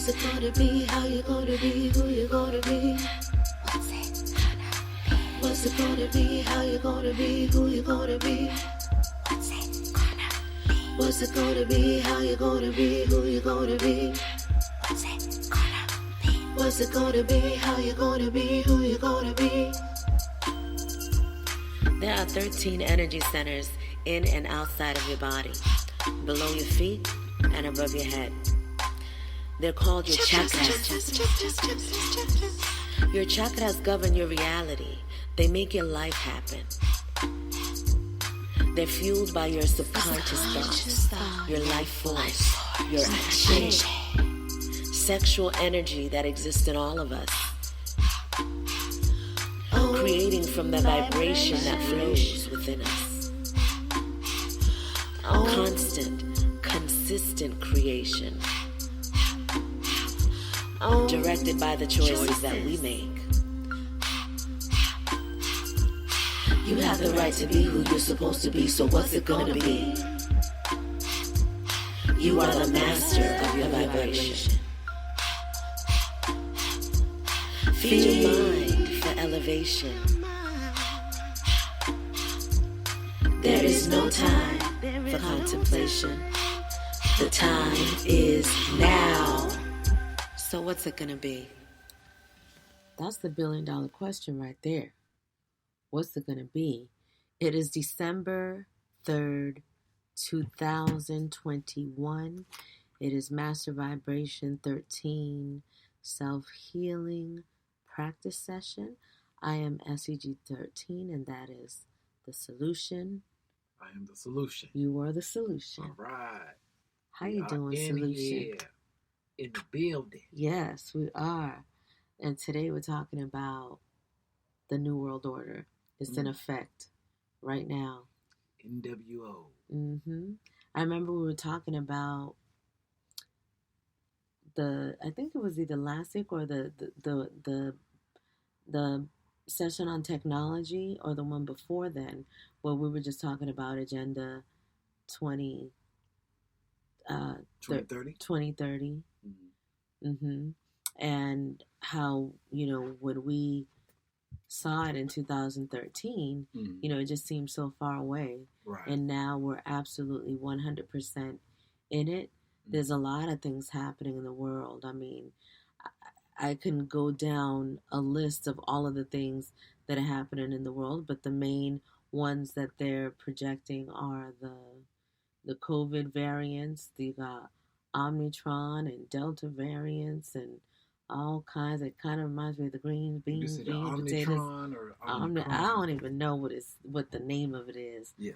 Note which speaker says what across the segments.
Speaker 1: What's it gonna be? How you gonna be? Who you gonna be? What's it gonna be? What's it gonna be? How you gonna be? Who you gonna be? What's it gonna be? What's it gonna be? How you gonna be? Who you gonna be? What's it gonna be? What's it gonna be? How you gonna be? Who you gonna be? There are 13 energy centers in and outside of your body, below your feet and above your head. They're called your chakras. Your chakras govern your reality. They make your life happen. They're fueled by your subconscious thoughts, your life force, your action, sexual energy that exists in all of us, creating from the vibration that flows within us. Constant, consistent creation, directed by the choices that we make. You have the right to be who you're supposed to be, so what's it gonna be? You are the master of your vibration. Feed your mind for elevation. There is no time for contemplation. The time is now. So what's it gonna be? That's the $1 billion question right there. What's it gonna be? It is December 3rd, 2021. It is Master Vibration 13 Self-Healing Practice Session. I am SEG13, and that is the solution.
Speaker 2: I am the solution.
Speaker 1: You are the solution.
Speaker 2: All right.
Speaker 1: How you doing, solution?
Speaker 2: Here, in the building.
Speaker 1: Yes, we are. And today we're talking about the New World Order. It's in effect right now.
Speaker 2: NWO.
Speaker 1: I remember we were talking about I think it was either last week or the session on technology, or the one before then, where we were just talking about Agenda 2030. 2030. And how, when we saw it in 2013, it just seemed so far away.
Speaker 2: Right.
Speaker 1: And now we're absolutely 100% in it. There's a lot of things happening in the world. I mean, I can go down a list of all of the things that are happening in the world, but the main ones that they're projecting are the COVID variants. You got Omicron and Delta variants and all kinds. It kind of reminds me of the green beans, potatoes.
Speaker 2: Or Omicron.
Speaker 1: I don't even know what the name of it is.
Speaker 2: Yes.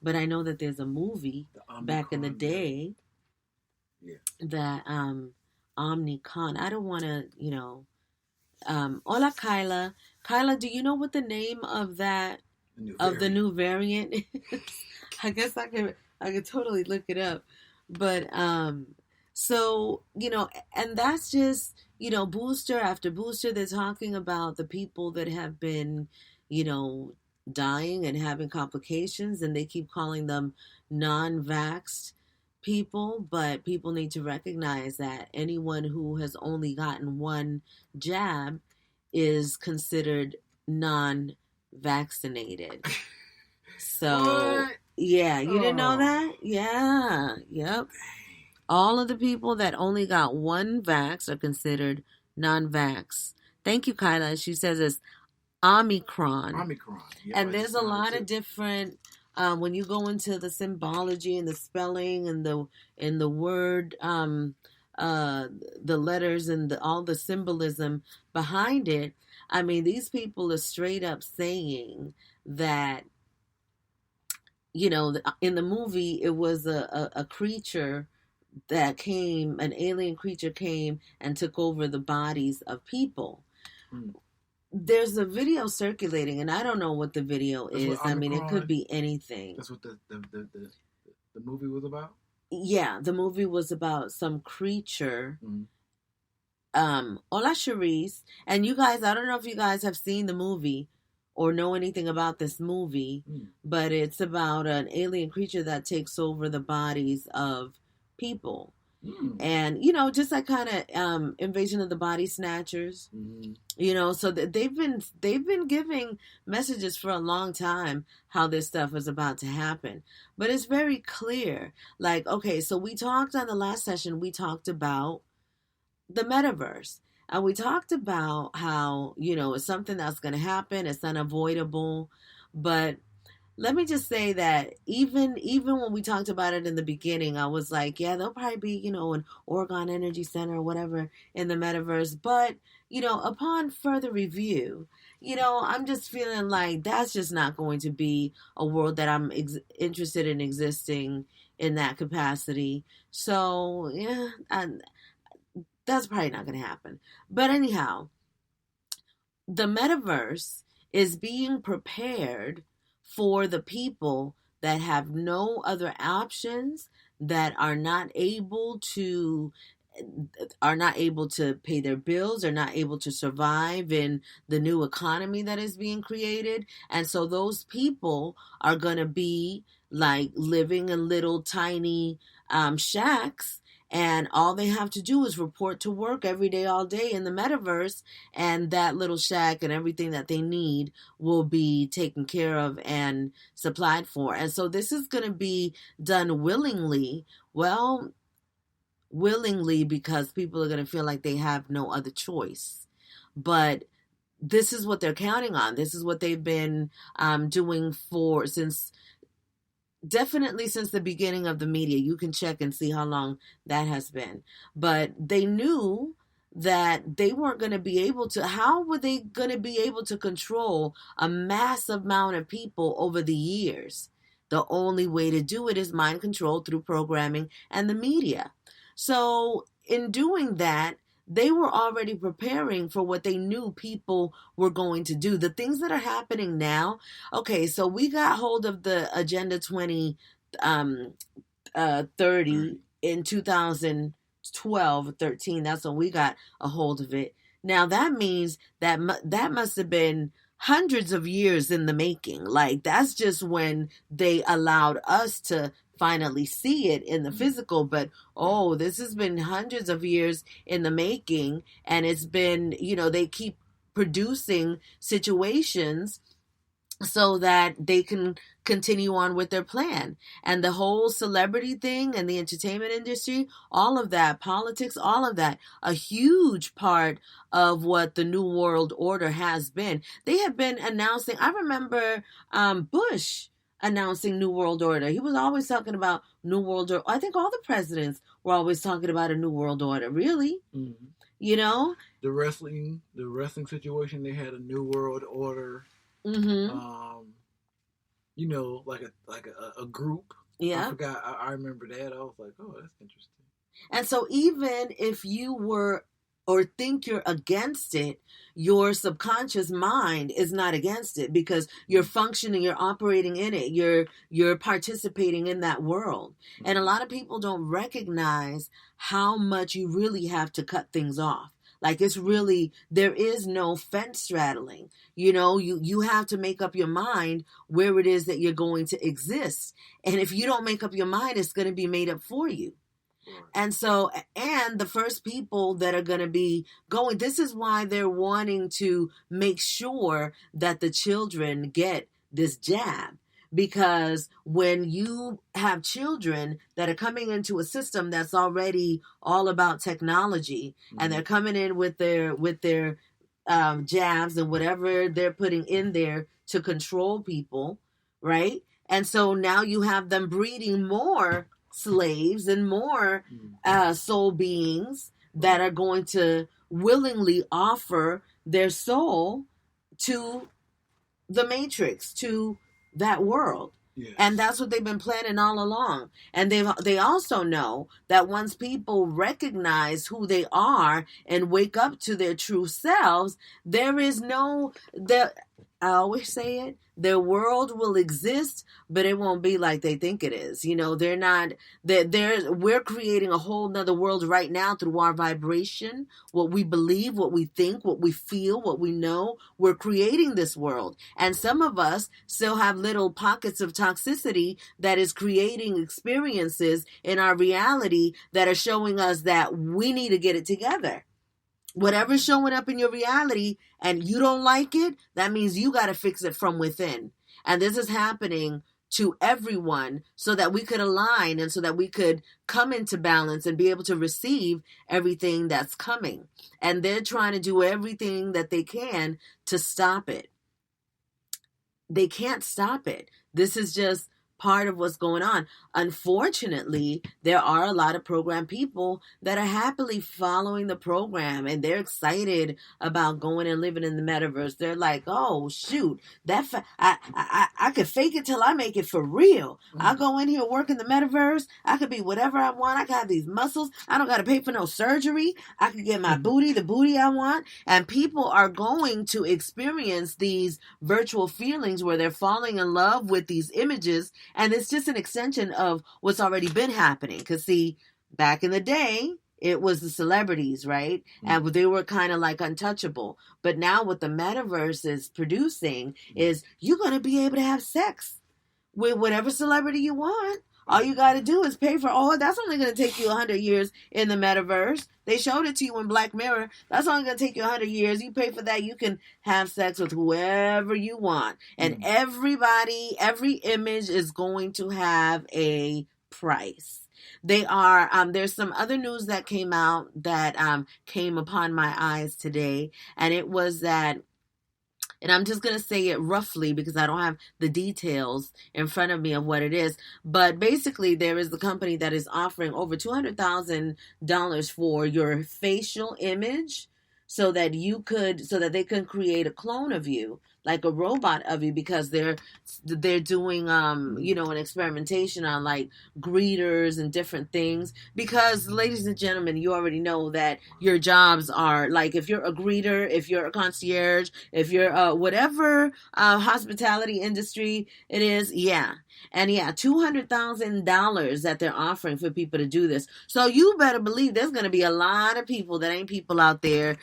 Speaker 1: But I know that there's a movie back in the day.
Speaker 2: Yeah.
Speaker 1: That Omnicon. I don't want to, Hola, Kyla. Kyla, do you know what the name of the new variant is? I guess I could totally look it up. But so, and that's just, booster after booster. They're talking about the people that have been, dying and having complications, and they keep calling them non-vaxxed people, but people need to recognize that anyone who has only gotten one jab is considered non-vaccinated. So,
Speaker 2: what?
Speaker 1: Yeah, you didn't know that? Yeah, yep. All of the people that only got one vax are considered non-vax. Thank you, Kyla. She says it's Omicron.
Speaker 2: Yeah,
Speaker 1: and there's a lot of different... when you go into the symbology and the spelling and the word, the letters and all the symbolism behind it, I mean, these people are straight up saying that, in the movie, it was a creature that came, an alien creature came and took over the bodies of people. There's a video circulating, and I don't know what the video is. I mean, it could be anything.
Speaker 2: That's what the movie was about?
Speaker 1: Yeah, the movie was about some creature. Hola, Charisse. And you guys, I don't know if you guys have seen the movie or know anything about this movie, but it's about an alien creature that takes over the bodies of people. And just like kind of Invasion of the Body Snatchers. So they've been giving messages for a long time how this stuff is about to happen, but it's very clear. Like, okay, so we talked on the last session, we talked about the metaverse, and we talked about how it's something that's going to happen, it's unavoidable. But let me just say that even when we talked about it in the beginning, I was like, yeah, there'll probably be, an Oregon Energy Center or whatever in the metaverse. But, upon further review, I'm just feeling like that's just not going to be a world that I'm interested in existing in that capacity. So, yeah, that's probably not going to happen. But anyhow, the metaverse is being prepared for the people that have no other options, that are not able to pay their bills, are not able to survive in the new economy that is being created. And so those people are going to be like living in little tiny shacks, and all they have to do is report to work every day, all day in the metaverse, and that little shack and everything that they need will be taken care of and supplied for. And so this is going to be done willingly. Well, willingly, because people are going to feel like they have no other choice. But this is what they're counting on. This is what they've been doing definitely since the beginning of the media. You can check and see how long that has been. But they knew that they weren't going to be able to. How were they going to be able to control a massive amount of people over the years? The only way to do it is mind control through programming and the media. So in doing that, they were already preparing for what they knew people were going to do. The things that are happening now. Okay, so we got hold of the Agenda 2030 in 2012, 13. That's when we got a hold of it. Now that means that must have been hundreds of years in the making. Like, that's just when they allowed us to finally see it in the physical. But this has been hundreds of years in the making, and it's been, they keep producing situations so that they can continue on with their plan. And the whole celebrity thing and the entertainment industry, all of that, politics, all of that, a huge part of what the New World Order has been. They have been announcing, I remember Bush announcing New World Order. He was always talking about New World Order. I think all the presidents were always talking about a New World Order, really.
Speaker 2: Mm-hmm.
Speaker 1: The
Speaker 2: wrestling situation, they had a New World Order.
Speaker 1: Mm-hmm.
Speaker 2: Like a group.
Speaker 1: Yeah.
Speaker 2: I forgot. I remember that. I was like, oh, that's interesting.
Speaker 1: And so even if you were or think you're against it, your subconscious mind is not against it, because you're functioning, you're operating in it, you're participating in that world. Mm-hmm. And a lot of people don't recognize how much you really have to cut things off. Like, it's really, there is no fence straddling. You have to make up your mind where it is that you're going to exist. And if you don't make up your mind, it's going to be made up for you. And so, and the first people that are going to be going, this is why they're wanting to make sure that the children get this jab. Because when you have children that are coming into a system that's already all about technology, mm-hmm. and they're coming in with their jabs and whatever they're putting in there to control people, right? And so now you have them breeding more slaves and more soul beings that are going to willingly offer their soul to the Matrix, to that world. Yes. And that's what they've been planning all along. And they also know that once people recognize who they are and wake up to their true selves, there is no I always say it, their world will exist, but it won't be like they think it is. They're not, we're creating a whole nother world right now through our vibration, what we believe, what we think, what we feel, what we know. We're creating this world. And some of us still have little pockets of toxicity that is creating experiences in our reality that are showing us that we need to get it together. Whatever's showing up in your reality and you don't like it, that means you got to fix it from within. And this is happening to everyone so that we could align and so that we could come into balance and be able to receive everything that's coming. And they're trying to do everything that they can to stop it. They can't stop it. This is just part of what's going on. Unfortunately, there are a lot of program people that are happily following the program and they're excited about going and living in the metaverse. They're like, oh shoot, I could fake it till I make it for real. I'll go in here, work in the metaverse. I could be whatever I want. I got these muscles. I don't got to pay for no surgery. I could get my booty, the booty I want. And people are going to experience these virtual feelings where they're falling in love with these images. And it's just an extension of what's already been happening. Because, see, back in the day, it was the celebrities, right? And they were kind of like untouchable. But now what the metaverse is producing is you're going to be able to have sex with whatever celebrity you want. All you got to do is pay for that's only going to take you 100 years in the metaverse. They showed it to you in Black Mirror. That's only going to take you 100 years. You pay for that. You can have sex with whoever you want. And everybody, every image is going to have a price. They are, there's some other news that came out that came upon my eyes today. And it was that, and I'm just going to say it roughly because I don't have the details in front of me of what it is. But basically, there is a company that is offering over $200,000 for your facial image so that they can create a clone of you, like a robot of you, because they're doing an experimentation on like greeters and different things. Because, ladies and gentlemen, you already know that your jobs are like, if you're a greeter, if you're a concierge, if you're whatever hospitality industry it is, and $200,000 that they're offering for people to do this. So you better believe there's going to be a lot of people that ain't people out there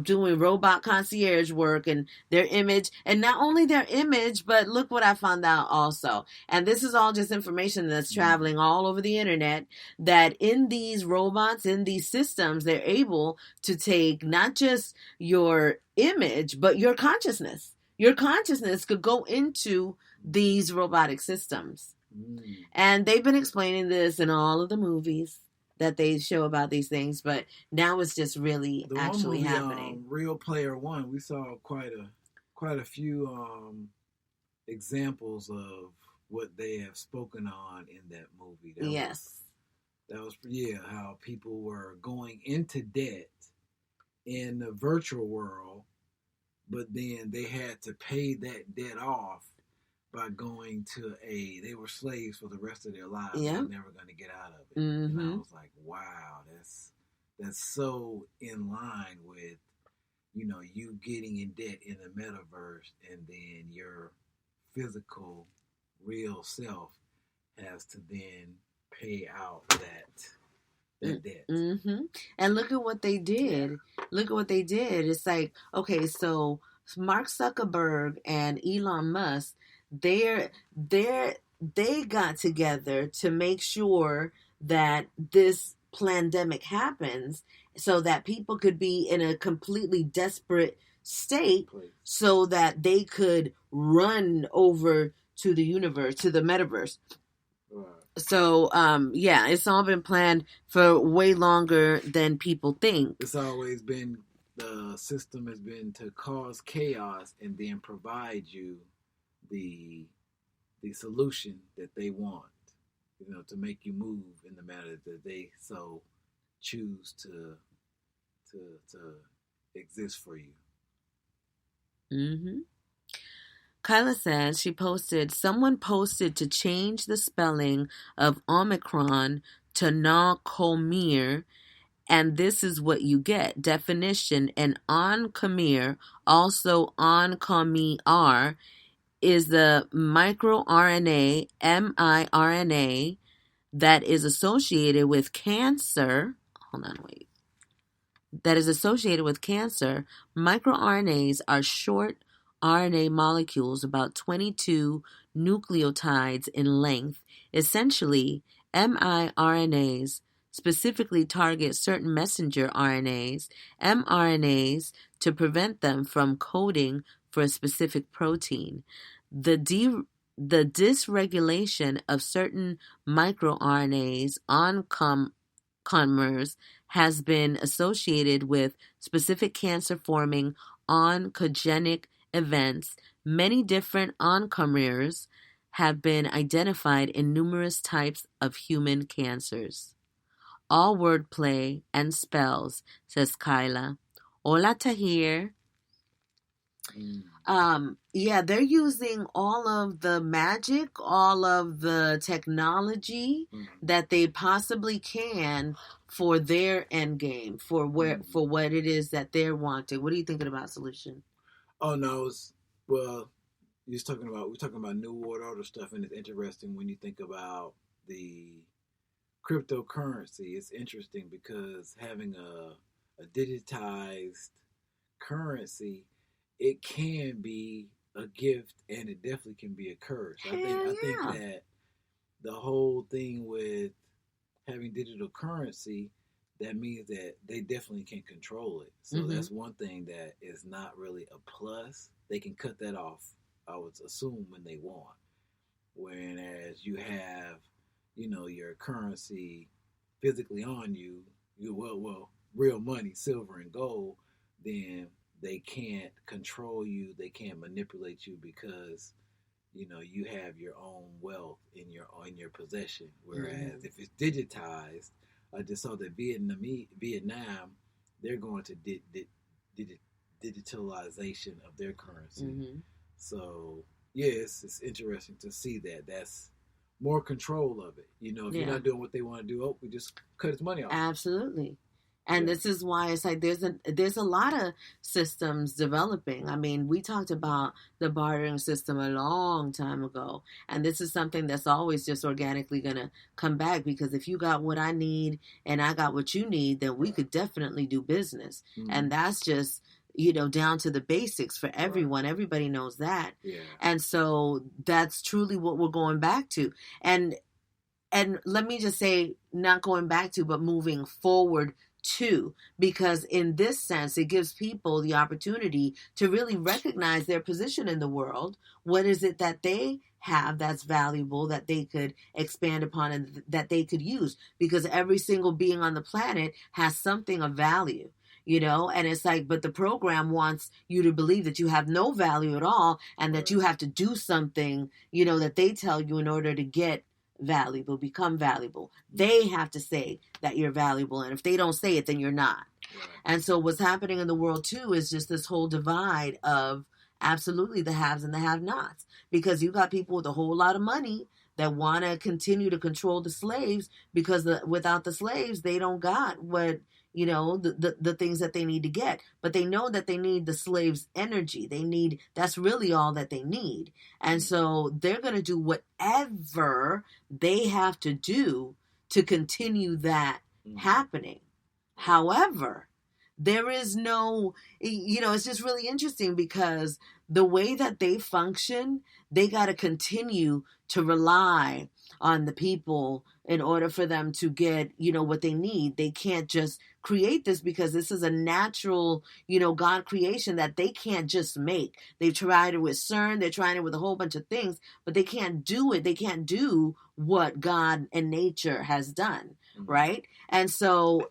Speaker 1: doing robot concierge work, and their image, and not only their image, but look what I found out also. And this is all just information that's traveling all over the internet, that in these robots, in these systems, they're able to take not just your image, but your consciousness. Your consciousness could go into these robotic systems. And they've been explaining this in all of the movies that they show about these things, but now it's just really actually happening.
Speaker 2: Real Player One, we saw quite a few examples of what they have spoken on in that movie. That was how people were going into debt in the virtual world, but then they had to pay that debt off by going to they were slaves for the rest of their lives. They're never going to get out of it. And I was like, wow, that's so in line with, you getting in debt in the metaverse, and then your physical, real self has to then pay out that debt.
Speaker 1: And look at what they did. Look at what they did. It's like, okay, so Mark Zuckerberg and Elon Musk, they got together to make sure that this pandemic happens so that people could be in a completely desperate state so that they could run over to the universe, to the metaverse. So, it's all been planned for way longer than people think.
Speaker 2: It's always been, the system has been to cause chaos and then provide you the solution that they want, to make you move in the manner that they so choose to exist for you.
Speaker 1: Kyla says someone posted to change the spelling of Omicron to Nakomir, And this is what you get. Definition: an oncomere, also oncomere, is the microRNA, miRNA, that is associated with cancer. That is associated with cancer. MicroRNAs are short RNA molecules, about 22 nucleotides in length. Essentially, miRNAs specifically target certain messenger RNAs, mRNAs, to prevent them from coding for a specific protein. The dysregulation of certain microRNAs oncomers has been associated with specific cancer-forming oncogenic events. Many different oncomers have been identified in numerous types of human cancers. All wordplay and spells, says Kyla. Hola, Tahir. Yeah, they're using all of the magic, all of the technology that they possibly can for their end game, for what it is that they're wanting. What are you thinking about, Solution?
Speaker 2: Oh no, we're talking about New World Order stuff, and it's interesting when you think about the cryptocurrency. It's interesting because having a digitized currency, it can be a gift and it definitely can be a curse. I think that the whole thing with having digital currency, that means that they definitely can control it. So that's one thing that is not really a plus. They can cut that off, I would assume, when they want. Whereas you have, your currency physically on you, real money, silver and gold, then they can't control you. They can't manipulate you because, you have your own wealth in your possession. Whereas if it's digitized, I just saw that Vietnam, they're going to digitalization of their currency. So yes, it's interesting to see that. That's more control of it. If you're not doing what they want to do, we just cut his money off.
Speaker 1: Absolutely. And this is why it's like there's a lot of systems developing. I mean, we talked about the bartering system a long time ago, and this is something that's always just organically going to come back, because if you got what I need and I got what you need, then we could definitely do business. And that's just, down to the basics for everyone. Right. Everybody knows that. Yeah. And so that's truly what we're going back to. And let me just say, not going back to, but moving forward too, because in this sense, it gives people the opportunity to really recognize their position in the world. What is it that they have that's valuable, that they could expand upon and that they could use? Because every single being on the planet has something of value. And it's like, but the program wants you to believe that you have no value at all, and that you have to do something, that they tell you in order to get valuable, become valuable. They have to say that you're valuable, and if they don't say it, then you're not. Right. And so what's happening in the world too is just this whole divide of absolutely the haves and the have-nots, because you got people with a whole lot of money that want to continue to control the slaves, because without the slaves, they don't got what, the things that they need to get. But they know that they need the slaves' energy. That's really all that they need. And so they're going to do whatever they have to do to continue that happening. However, there is no, it's just really interesting, because the way that they function, they got to continue to rely on the people in order for them to get, what they need. They can't just create this, because this is a natural, God creation that they can't just make. They've tried it with CERN, they're trying it with a whole bunch of things, but they can't do it. They can't do what God and nature has done, right? And so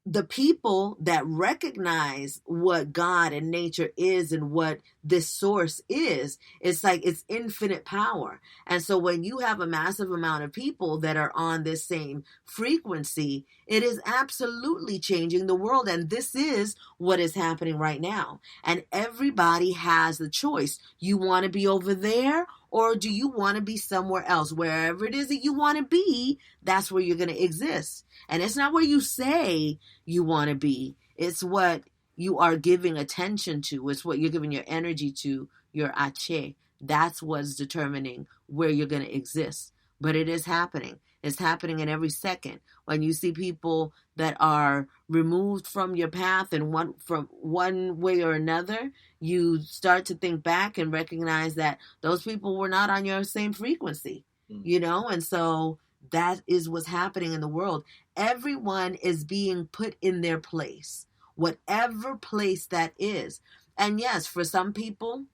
Speaker 1: the people that recognize what God and nature is and what this source is, it's like it's infinite power. And so when you have a massive amount of people that are on this same frequency, it is absolutely changing the world. And this is what is happening right now. And everybody has the choice. You want to be over there, Or do you want to be somewhere else? Wherever it is that you want to be, that's where you're going to exist. And it's not where you say you want to be. It's what you are giving attention to. It's what you're giving your energy to, your ache. That's what's determining where you're going to exist. But it is happening. It's happening in every second. When you see people that are removed from your path in one way or another, you start to think back and recognize that those people were not on your same frequency, and so that is what's happening in the world. Everyone is being put in their place, whatever place that is. And yes, for some people,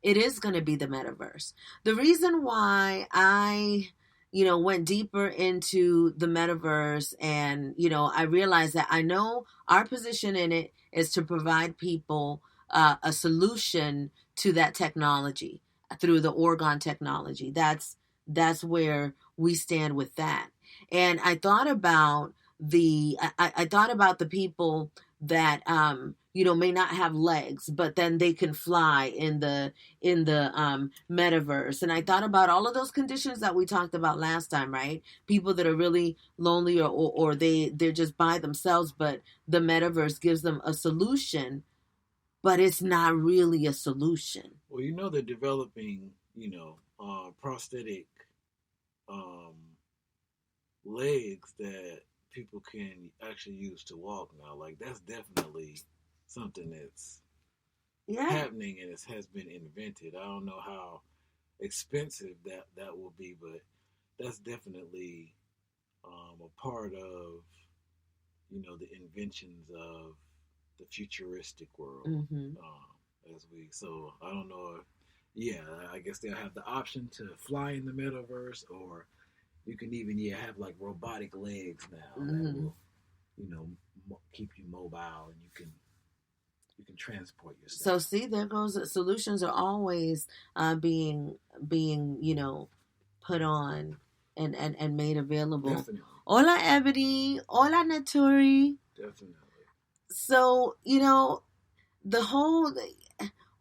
Speaker 1: it is going to be the metaverse. The reason why I went deeper into the metaverse and, I realized that I know our position in it is to provide people a solution to that technology through the Orgon technology. That's where we stand with that. And I thought about I thought about the people that may not have legs, but then they can fly in the metaverse. And I thought about all of those conditions that we talked about last time, right? People that are really lonely or they're just by themselves, but the metaverse gives them a solution, but it's not really a solution.
Speaker 2: Well, they're developing, prosthetic legs that people can actually use to walk now. Like, that's definitely something that's happening, and it has been invented. I don't know how expensive that will be, but that's definitely a part of the inventions of the futuristic world. So I don't know if, I guess they'll have the option to fly in the metaverse, or you can even have like robotic legs now that will keep you mobile, and you can transport yourself.
Speaker 1: So see, there goes, solutions are always being put on and made available.
Speaker 2: Definitely.
Speaker 1: Hola Ebony, hola Naturi.
Speaker 2: Definitely.
Speaker 1: So the whole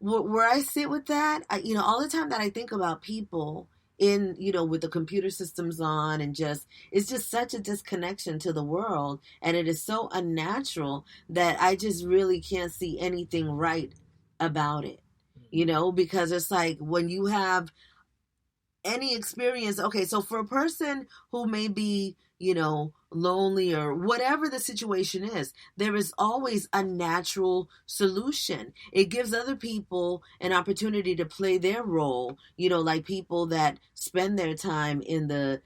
Speaker 1: where I sit with that, all the time that I think about people in with the computer systems on, and it's just such a disconnection to the world, and it is so unnatural that I just really can't see anything right about it, because it's like when you have any experience. Okay, so for a person who may be lonely or whatever the situation is, there is always a natural solution. It gives other people an opportunity to play their role, like people that spend their time in the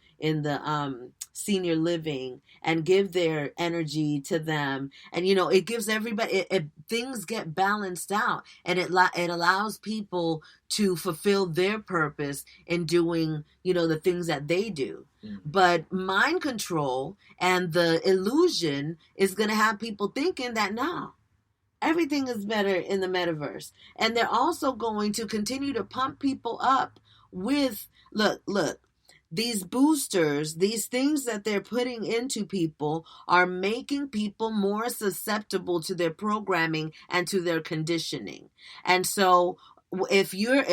Speaker 1: senior living and give their energy to them, and it gives everybody things get balanced out, and it allows people to fulfill their purpose in doing the things that they do. But mind control and the illusion is going to have people thinking that now everything is better in the metaverse. And they're also going to continue to pump people up with, look, these boosters, these things that they're putting into people are making people more susceptible to their programming and to their conditioning. And so if you're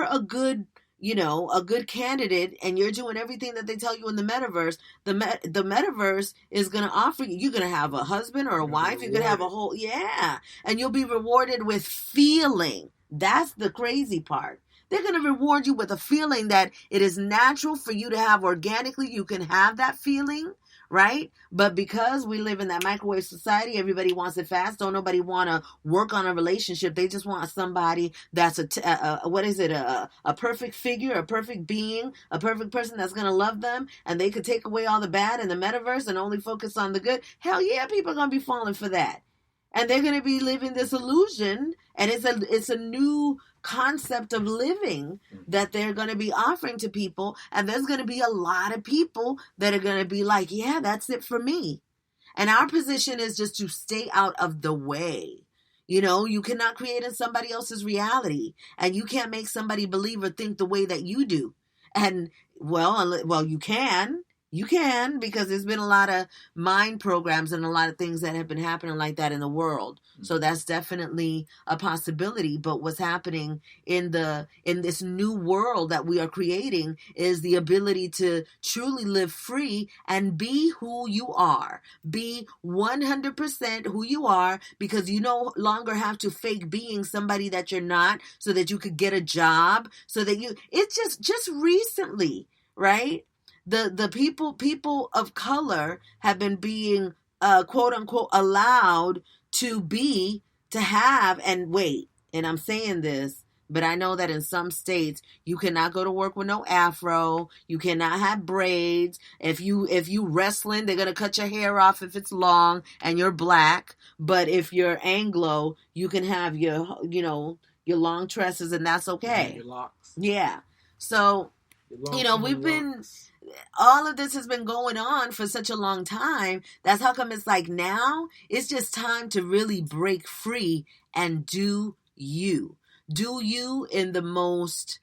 Speaker 1: a good a good candidate and you're doing everything that they tell you in the metaverse, the metaverse is going to offer you, you're going to have a husband or a wife, you're going to have a whole, and you'll be rewarded with feeling. That's the crazy part. They're going to reward you with a feeling that it is natural for you to have organically. You can have that feeling, right? But because we live in that microwave society, everybody wants it fast. Don't nobody want to work on a relationship. They just want somebody that's a perfect figure, a perfect being, a perfect person that's going to love them, and they could take away all the bad in the metaverse and only focus on the good. Hell yeah, people are going to be falling for that. And they're going to be living this illusion, and it's a new concept of living that they're going to be offering to people, and there's going to be a lot of people that are going to be like, yeah, that's it for me. And our position is just to stay out of the way. You cannot create in somebody else's reality, and you can't make somebody believe or think the way that you do. And well, you can, You can, because there's been a lot of mind programs and a lot of things that have been happening like that in the world. So that's definitely a possibility. But what's happening in this new world that we are creating is the ability to truly live free and be who you are. Be 100% who you are, because you no longer have to fake being somebody that you're not so that you could get a job, so that it's just recently, right? The people of color have been being quote unquote allowed to have, and wait, and I'm saying this, but I know that in some states you cannot go to work with no afro, you cannot have braids. If you wrestling, they're gonna cut your hair off if it's long and you're black. But if you're Anglo, you can have your long tresses, and that's okay.
Speaker 2: Your locks.
Speaker 1: Yeah. So we've been, all of this has been going on for such a long time. That's how come it's like now it's just time to really break free and do you. Do you in the most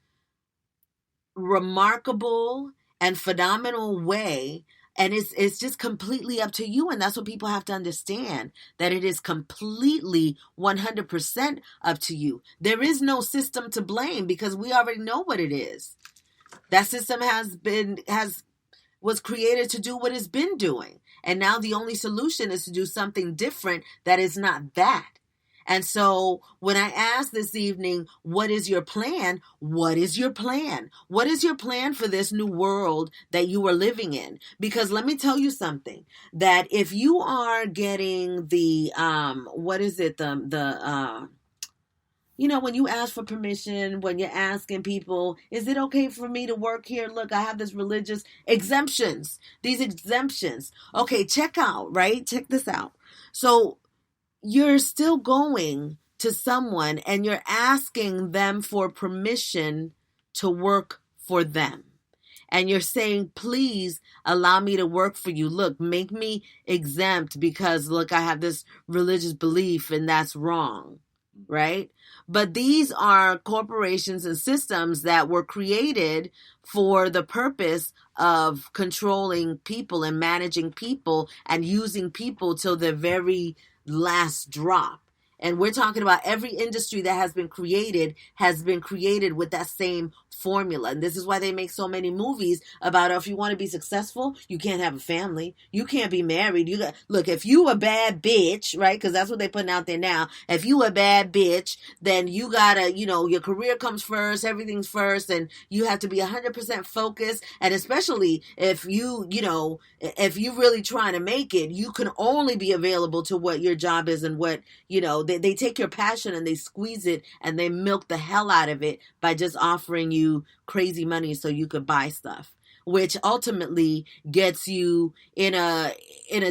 Speaker 1: remarkable and phenomenal way. And it's just completely up to you. And that's what people have to understand, that it is completely 100% up to you. There is no system to blame, because we already know what it is. That system was created to do what it's been doing. And now the only solution is to do something different that is not that. And so when I asked this evening, what is your plan? What is your plan? What is your plan for this new world that you are living in? Because let me tell you something, that if you are getting the, when you ask for permission, when you're asking people, is it okay for me to work here? Look, I have this religious exemptions, these exemptions. Okay, check this out. So you're still going to someone and you're asking them for permission to work for them. And you're saying, please allow me to work for you. Look, make me exempt because, look, I have this religious belief and that's wrong. Right? But these are corporations and systems that were created for the purpose of controlling people and managing people and using people till their very last drop. And we're talking about every industry that has been created with that same formula. And this is why they make so many movies about, if you want to be successful, you can't have a family. You can't be married. Look, if you a bad bitch, right? Because that's what they're putting out there now. If you a bad bitch, then you gotta, your career comes first, everything's first, and you have to be 100% focused. And especially if if you really trying to make it, you can only be available to what your job is and what, they take your passion and they squeeze it and they milk the hell out of it by just offering you crazy money so you could buy stuff, which ultimately gets you in a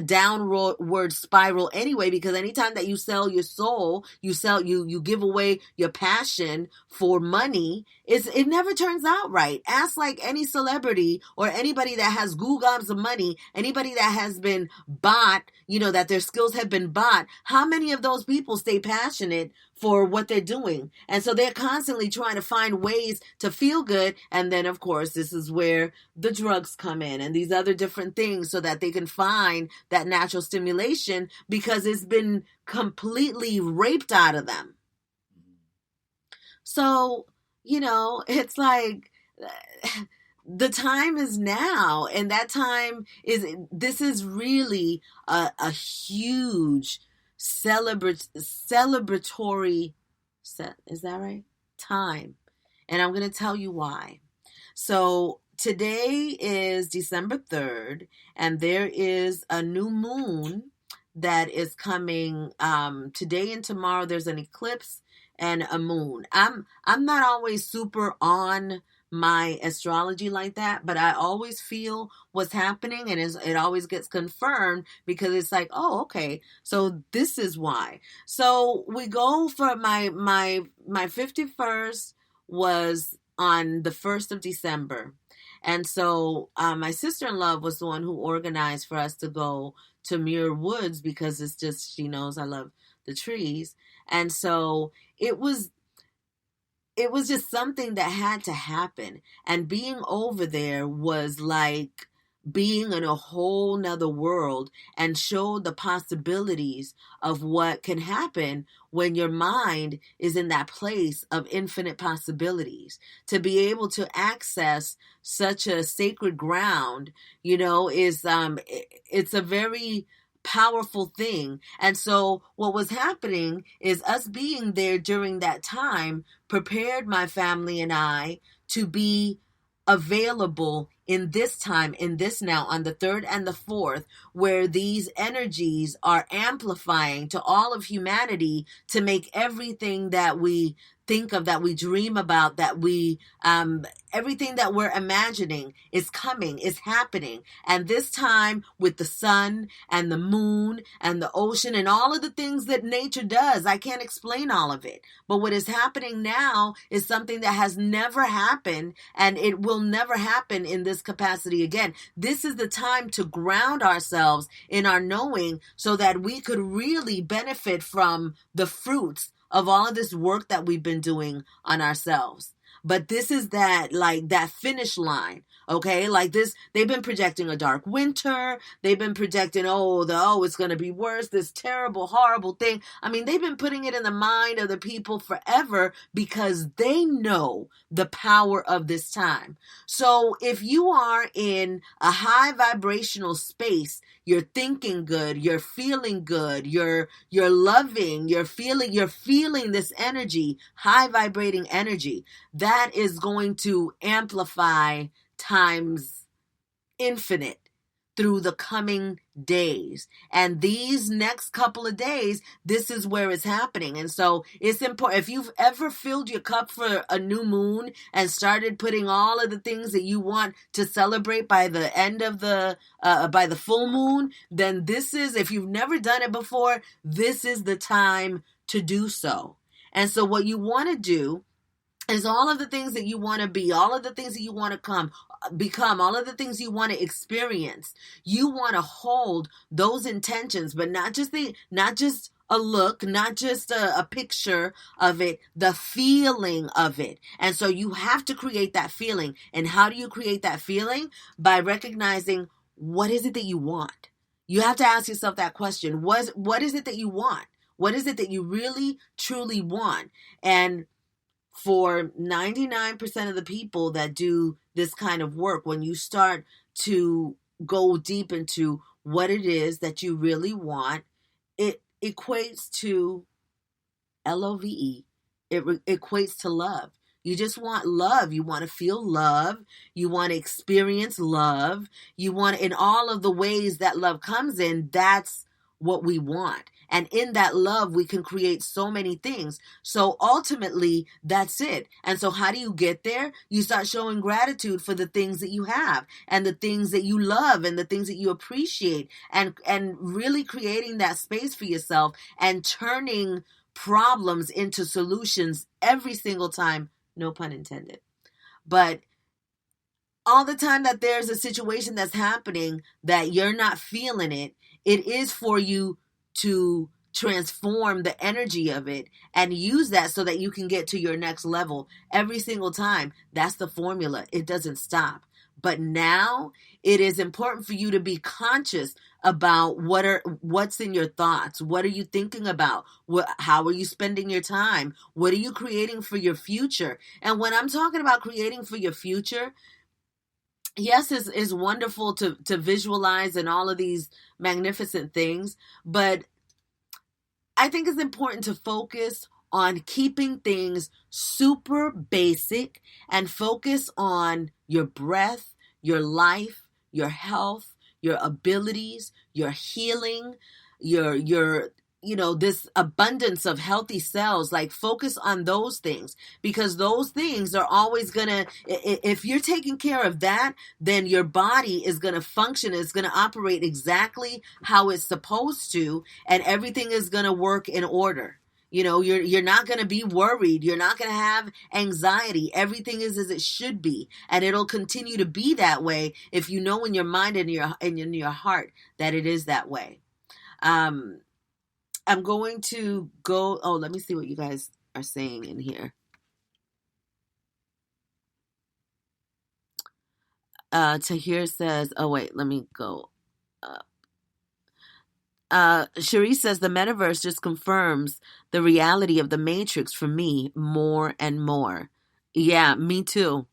Speaker 1: downward spiral anyway, because anytime that you sell your soul, you give away your passion for money, it never turns out right. Ask like any celebrity or anybody that has gobs of money, anybody that has been bought, that their skills have been bought. How many of those people stay passionate for what they're doing? And so they're constantly trying to find ways to feel good. And then, of course, this is where the drugs come in and these other different things so that they can find that natural stimulation, because it's been completely raped out of them. So, it's like the time is now, and that time this is really a huge celebratory is that right? Time. And I'm going to tell you why. So today is December 3rd, and there is a new moon that is coming today and tomorrow. There's an eclipse and a moon. I'm not always super on my astrology like that, but I always feel what's happening, and it always gets confirmed, because it's like, oh, okay, so this is why. So we go for my 51st was on the 1st of December. And so my sister-in-law was the one who organized for us to go to Muir Woods, because it's just, she knows I love the trees. And so it was just something that had to happen. And being over there was like being in a whole nother world and showed the possibilities of what can happen when your mind is in that place of infinite possibilities. To be able to access such a sacred ground, is it's a very powerful thing. And so what was happening is us being there during that time prepared my family and I to be available in this time, in this now, on the 3rd and the 4th, where these energies are amplifying to all of humanity to make everything that we think of, that we dream about, that we everything that we're imagining is coming, is happening. And this time with the sun and the moon and the ocean and all of the things that nature does, I can't explain all of it. But what is happening now is something that has never happened, and it will never happen in this capacity again. This is the time to ground ourselves in our knowing so that we could really benefit from the fruits of all of this work that we've been doing on ourselves. But this is that finish line. Okay, like this, they've been projecting a dark winter. They've been projecting, it's going to be worse, this terrible, horrible thing. I mean, they've been putting it in the mind of the people forever because they know the power of this time. So if you are in a high vibrational space, you're thinking good, you're feeling good, you're loving, you're feeling this energy, high vibrating energy, that is going to amplify times infinite through the coming days. And these next couple of days, this is where it's happening. And so it's important. If you've ever filled your cup for a new moon and started putting all of the things that you want to celebrate by the end of by the full moon, then this is, if you've never done it before, this is the time to do so. And so what you want to do is all of the things that you want to be, all of the things that you want to become, all of the things you want to experience. You want to hold those intentions, but not just a look, not just a picture of it, the feeling of it. And so you have to create that feeling. And how do you create that feeling? By recognizing, what is it that you want? You have to ask yourself that question. What is it that you want? What is it that you really, truly want? And for 99% of the people that do this kind of work, when you start to go deep into what it is that you really want, it equates to LOVE. It equates to love. You just want love. You want to feel love. You want to experience love. You want, in all of the ways that love comes in, that's what we want. And in that love, we can create so many things. So ultimately, that's it. And so how do you get there? You start showing gratitude for the things that you have and the things that you love and the things that you appreciate, and really creating that space for yourself and turning problems into solutions every single time. No pun intended. But all the time that there's a situation that's happening that you're not feeling it, it is for you to transform the energy of it and use that so that you can get to your next level every single time. That's the formula. It doesn't stop. But now it is important for you to be conscious about what's in your thoughts. What are you thinking about? How are you spending your time? What are you creating for your future? And when I'm talking about creating for your future, yes, it's wonderful to visualize and all of these magnificent things, but I think it's important to focus on keeping things super basic and focus on your breath, your life, your health, your abilities, your healing, your this abundance of healthy cells. Like, focus on those things, because those things are always gonna, if you're taking care of that, then your body is gonna function, it's gonna operate exactly how it's supposed to, and everything is gonna work in order. You're not going to be worried. You're not going to have anxiety. Everything is as it should be. And it'll continue to be that way if you know in your mind and in your heart that it is that way. I'm going to go. Let me see what you guys are saying in here. Tahir says, oh wait, let me go. Cherie says the metaverse just confirms the reality of the Matrix for me more and more. Yeah, me too.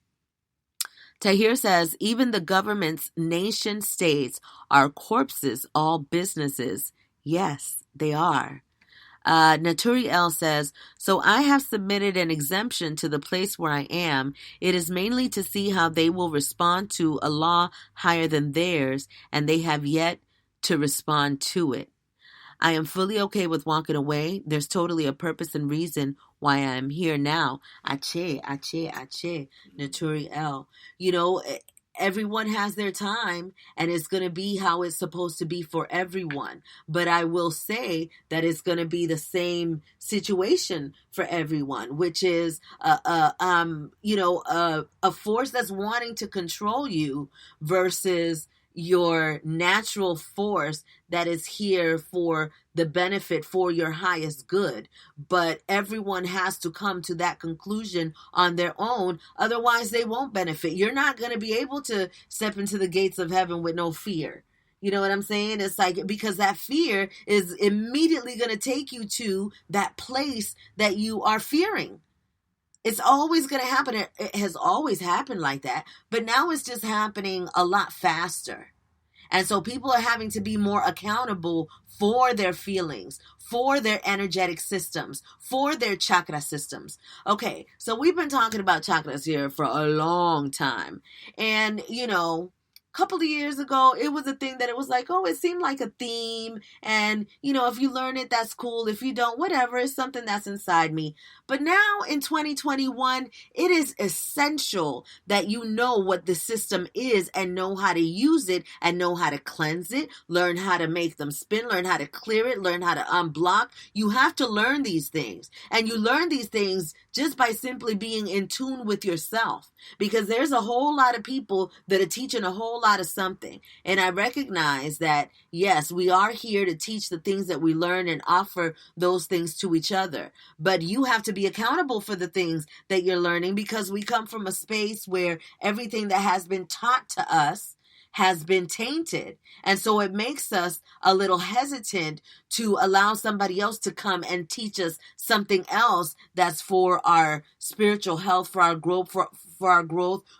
Speaker 1: Tahir says even the government's nation states are corpses, all businesses. Yes, they are. Naturi L says, so I have submitted an exemption to the place where I am. It is mainly to see how they will respond to a law higher than theirs, and they have yet to respond to it. I am fully okay with walking away. There's totally a purpose and reason why I am here now. Ache, Naturi L. You know, everyone has their time, and it's going to be how it's supposed to be for everyone. But I will say that it's going to be the same situation for everyone, which is, a force that's wanting to control you versus your natural force that is here for the benefit for your highest good. But everyone has to come to that conclusion on their own. Otherwise, they won't benefit. You're not going to be able to step into the gates of heaven with no fear. You know what I'm saying? It's like, because that fear is immediately going to take you to that place that you are fearing. It's always going to happen. It has always happened like that, but now it's just happening a lot faster. And so people are having to be more accountable for their feelings, for their energetic systems, for their chakra systems. Okay, so we've been talking about chakras here for a long time. And, couple of years ago, it was a thing that it was like, oh, it seemed like a theme. And, if you learn it, that's cool. If you don't, whatever, it's something that's inside me. But now in 2021, it is essential that you know what the system is and know how to use it and know how to cleanse it, learn how to make them spin, learn how to clear it, learn how to unblock. You have to learn these things. And you learn these things just by simply being in tune with yourself. Because there's a whole lot of people that are teaching a whole lot of something. And I recognize that, yes, we are here to teach the things that we learn and offer those things to each other. But you have to be accountable for the things that you're learning, because we come from a space where everything that has been taught to us has been tainted. And so it makes us a little hesitant to allow somebody else to come and teach us something else that's for our spiritual health, for our growth,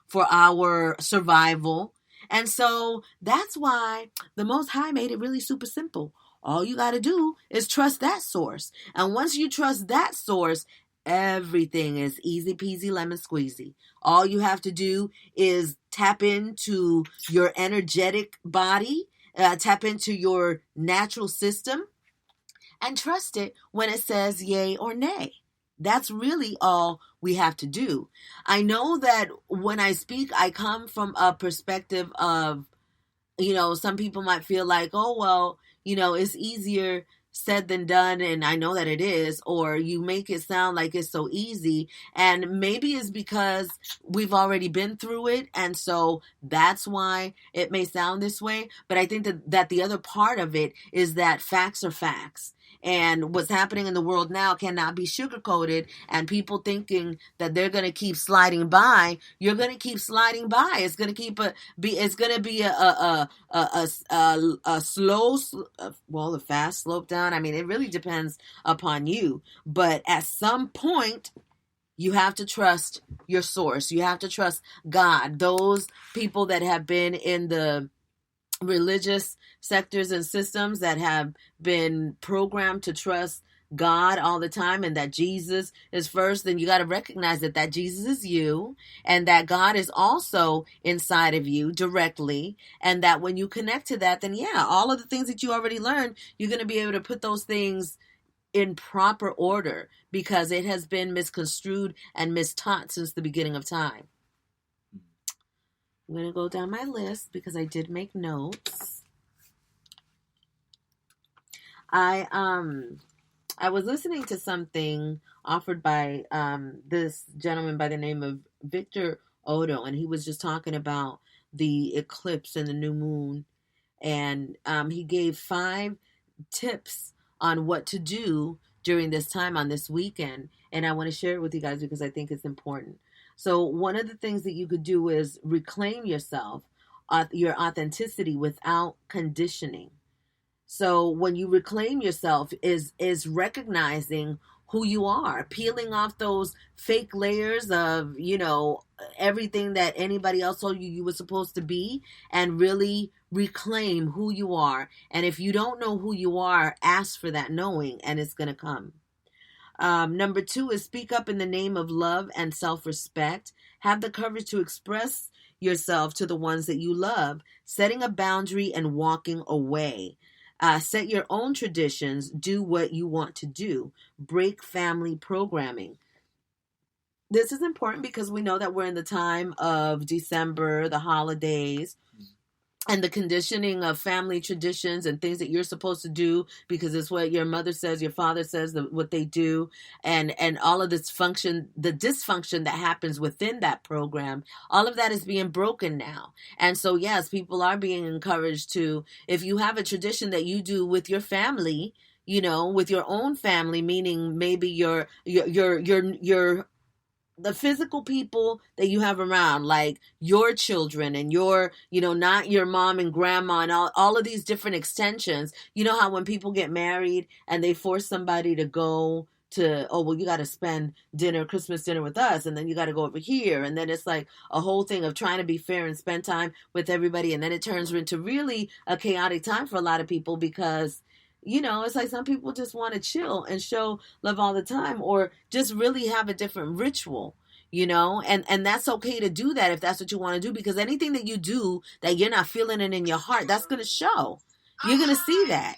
Speaker 1: for our survival. And so that's why the Most High made it really super simple. All you got to do is trust that source. And once you trust that source, everything is easy peasy lemon squeezy. All you have to do is tap into your energetic body, tap into your natural system, and trust it when it says yay or nay. That's really all we have to do. I know that when I speak, I come from a perspective of, some people might feel like, oh, well, it's easier said than done, and I know that it is, or you make it sound like it's so easy, and maybe it's because we've already been through it, and so that's why it may sound this way. But I think that the other part of it is that facts are facts. And what's happening in the world now cannot be sugarcoated, and people thinking that they're going to keep sliding by, you're going to keep sliding by. It's going to be a slow, a fast slope down. I mean, it really depends upon you. But at some point, you have to trust your source. You have to trust God. Those people that have been in the religious sectors and systems that have been programmed to trust God all the time and that Jesus is first, then you got to recognize that Jesus is you, and that God is also inside of you directly, and that when you connect to that, then all of the things that you already learned, you're going to be able to put those things in proper order, because it has been misconstrued and mistaught since the beginning of time. I'm going to go down my list because I did make notes. I was listening to something offered by this gentleman by the name of Victor Odo, and he was just talking about the eclipse and the new moon, and he gave 5 tips on what to do during this time on this weekend. And I want to share it with you guys because I think it's important. So one of the things that you could do is reclaim yourself, your authenticity without conditioning. So when you reclaim yourself is recognizing who you are, peeling off those fake layers of, everything that anybody else told you were supposed to be, and really reclaim who you are. And if you don't know who you are, ask for that knowing, and it's going to come. Number 2 is speak up in the name of love and self-respect. Have the courage to express yourself to the ones that you love, setting a boundary and walking away. Set your own traditions. Do what you want to do. Break family programming. This is important because we know that we're in the time of December, the holidays, and the conditioning of family traditions and things that you're supposed to do because it's what your mother says, your father says, what they do, and all of this function, the dysfunction that happens within that program, all of that is being broken now. And so, yes, people are being encouraged to, if you have a tradition that you do with your family, with your own family, meaning maybe your the physical people that you have around, like your children and your, not your mom and grandma and all of these different extensions. You know how when people get married and they force somebody to go to, oh, well, you got to spend Christmas dinner with us, and then you got to go over here. And then it's like a whole thing of trying to be fair and spend time with everybody. And then it turns into really a chaotic time for a lot of people because it's like some people just want to chill and show love all the time, or just really have a different ritual, and that's okay to do that if that's what you want to do, because anything that you do that you're not feeling it in your heart, that's going to show. You're going to see that.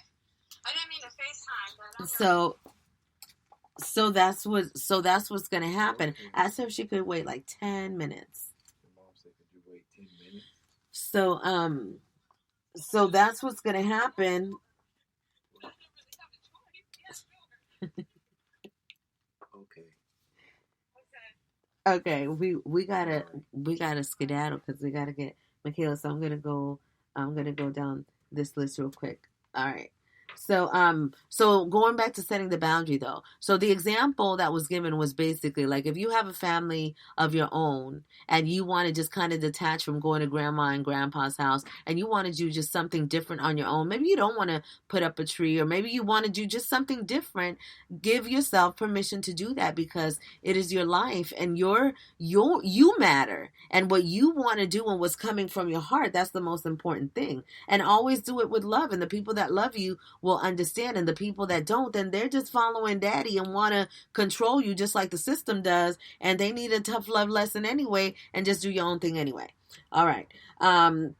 Speaker 1: I didn't mean to FaceTime, but so that's what's going to happen. Ask her if she could wait like 10 minutes. Mom said, could you wait 10 minutes? So that's what's going to happen. Okay, we gotta skedaddle because we gotta get Michaela. So I'm gonna go down this list real quick. All right. So going back to setting the boundary though. So the example that was given was basically like if you have a family of your own and you want to just kind of detach from going to grandma and grandpa's house and you want to do just something different on your own. Maybe you don't want to put up a tree, or maybe you want to do just something different. Give yourself permission to do that because it is your life and you matter, and what you want to do and what's coming from your heart, that's the most important thing. And always do it with love, and the people that love you will understand, and the people that don't, then they're just following daddy and want to control you just like the system does, and they need a tough love lesson anyway, and just do your own thing anyway. All right.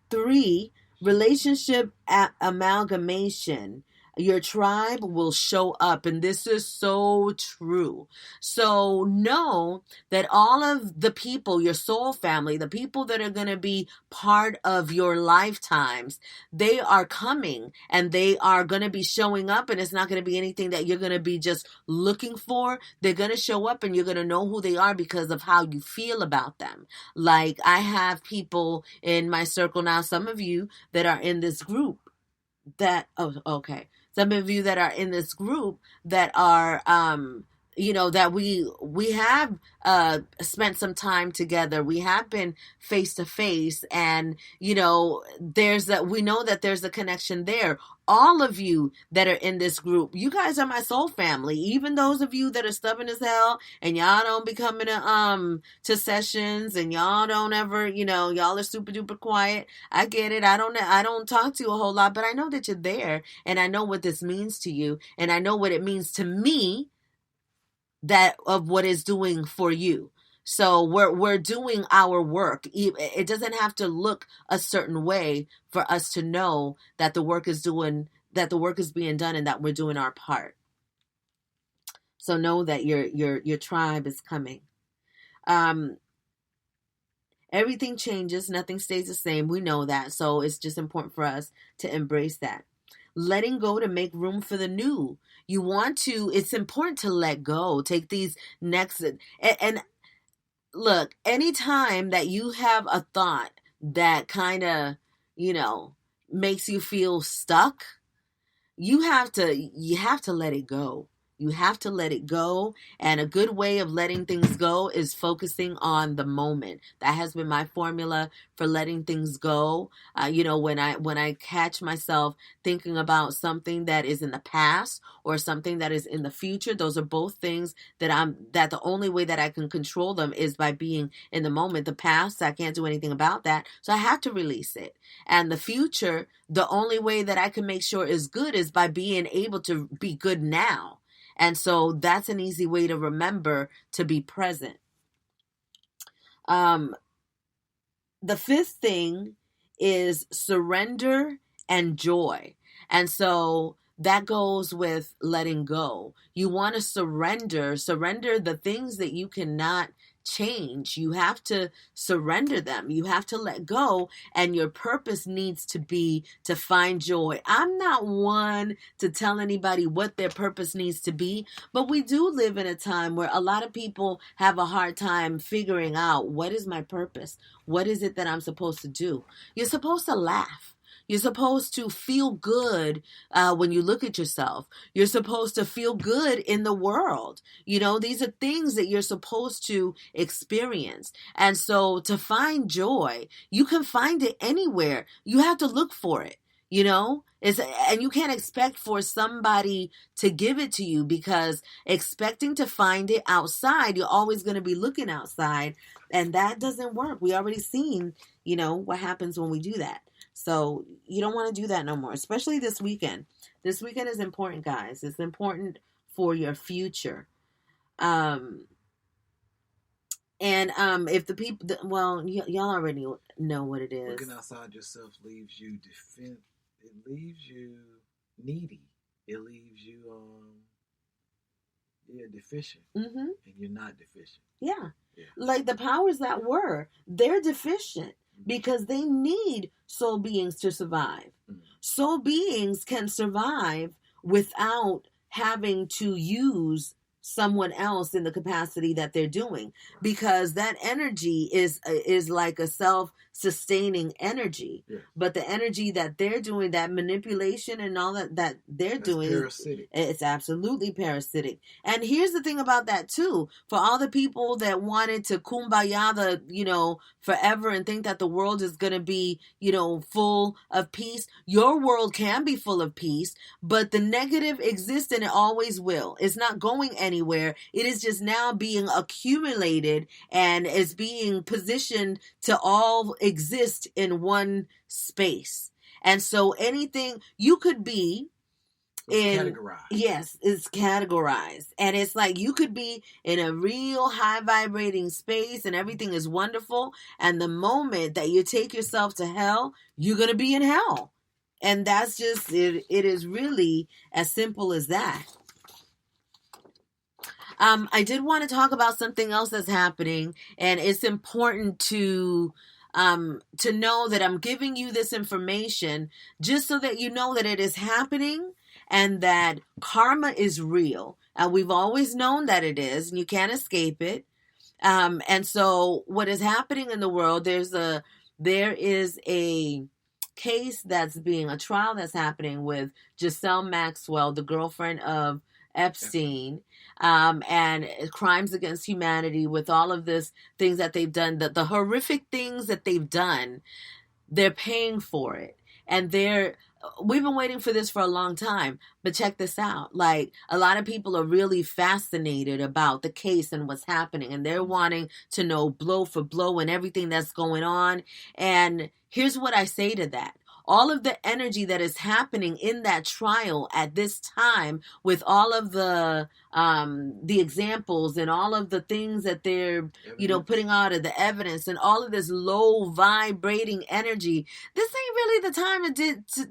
Speaker 1: 3, relationship amalgamation. Your tribe will show up, and this is so true. So know that all of the people, your soul family, the people that are going to be part of your lifetimes, they are coming and they are going to be showing up, and it's not going to be anything that you're going to be just looking for. They're going to show up and you're going to know who they are because of how you feel about them. Like I have people in my circle now, some of you that are in this group that, some of you that are in this group that are, that we have spent some time together. We have been face to face, and we know that there's a connection there. All of you that are in this group, you guys are my soul family. Even those of you that are stubborn as hell and y'all don't be coming to sessions and y'all don't ever, y'all are super duper quiet. I get it. I don't talk to you a whole lot, but I know that you're there, and I know what this means to you, and I know what it means to me, that of what it's doing for you. So we're doing our work. It doesn't have to look a certain way for us to know that the work is being done and that we're doing our part. So know that your tribe is coming. Everything changes, nothing stays the same. We know that. So it's just important for us to embrace that. Letting go to make room for the new. It's important to let go. Take these next, and look, anytime that you have a thought that kind of, makes you feel stuck, you have to let it go. You have to let it go. And a good way of letting things go is focusing on the moment. That has been my formula for letting things go. When I catch myself thinking about something that is in the past or something that is in the future, those are both things that the only way that I can control them is by being in the moment. The past, I can't do anything about that. So I have to release it. And the future, the only way that I can make sure is good is by being able to be good now. And so that's an easy way to remember to be present. The fifth thing is surrender and joy. And so that goes with letting go. You want to surrender the things that you cannot change. You have to surrender them. You have to let go, and your purpose needs to be to find joy. I'm not one to tell anybody what their purpose needs to be, but we do live in a time where a lot of people have a hard time figuring out, what is my purpose? What is it that I'm supposed to do? You're supposed to laugh. You're supposed to feel good when you look at yourself. You're supposed to feel good in the world. These are things that you're supposed to experience. And so to find joy, you can find it anywhere. You have to look for it. And you can't expect for somebody to give it to you, because expecting to find it outside, you're always going to be looking outside, and that doesn't work. We already seen, what happens when we do that. So you don't want to do that no more, especially this weekend. This weekend is important, guys. It's important for your future. If the people, y'all already know what it is.
Speaker 2: Looking outside yourself leaves you it leaves you needy. It leaves you deficient. Mm-hmm. And you're not deficient.
Speaker 1: Yeah. Like the powers that were, they're deficient because they need soul beings to survive. Mm-hmm. Soul beings can survive without having to use someone else in the capacity that they're doing, because that energy is like a self-sustaining energy. Yeah. But the energy that they're doing, that manipulation and all that they're doing, parasitic. It's absolutely parasitic. And here's the thing about that too, for all the people that wanted to kumbaya forever and think that the world is going to be, full of peace. Your world can be full of peace, but the negative exists and it always will. It's not going anywhere. It is just now being accumulated and is being positioned to all exist in one space. And so anything you could be
Speaker 2: categorized.
Speaker 1: Yes, it's categorized. And it's like you could be in a real high vibrating space and everything is wonderful. And the moment that you take yourself to hell, you're going to be in hell. And that's just it. It is really as simple as that. I did want to talk about something else that's happening, and it's important to know that I'm giving you this information just so that you know that it is happening and that karma is real. We've always known that it is, and you can't escape it. And so what is happening in the world, there is a case a trial that's happening with Giselle Maxwell, the girlfriend of Epstein, and crimes against humanity, with all of this things that they've done, the horrific things that they've done. They're paying for it. And we've been waiting for this for a long time, but check this out. Like, a lot of people are really fascinated about the case and what's happening, and they're wanting to know blow for blow and everything that's going on. And here's what I say to that. All of the energy that is happening in that trial at this time, with all of the examples and all of the things that they're, putting out of the evidence and all of this low vibrating energy, this ain't really the time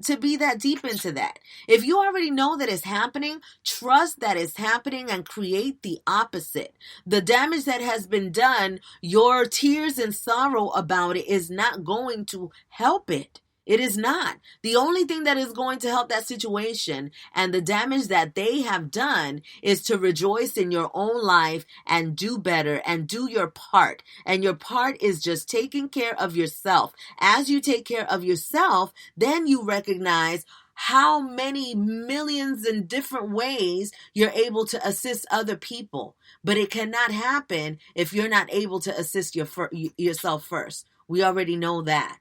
Speaker 1: to be that deep into that. If you already know that it's happening, trust that it's happening and create the opposite. The damage that has been done, your tears and sorrow about it is not going to help it. It is not. The only thing that is going to help that situation and the damage that they have done is to rejoice in your own life and do better and do your part. And your part is just taking care of yourself. As you take care of yourself, then you recognize how many millions in different ways you're able to assist other people. But it cannot happen if you're not able to assist yourself first. We already know that.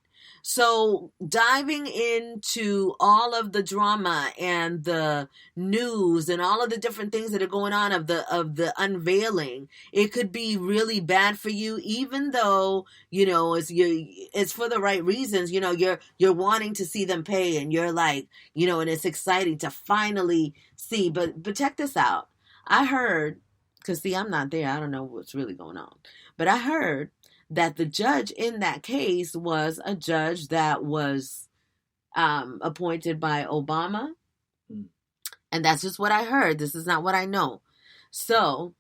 Speaker 1: So diving into all of the drama and the news and all of the different things that are going on of the unveiling, it could be really bad for you, even though, it's for the right reasons. You're wanting to see them pay, and you're like, and it's exciting to finally see. But check this out. I heard, because see, I'm not there, I don't know what's really going on, but I heard that the judge in that case was a judge that was appointed by Obama. And that's just what I heard. This is not what I know. So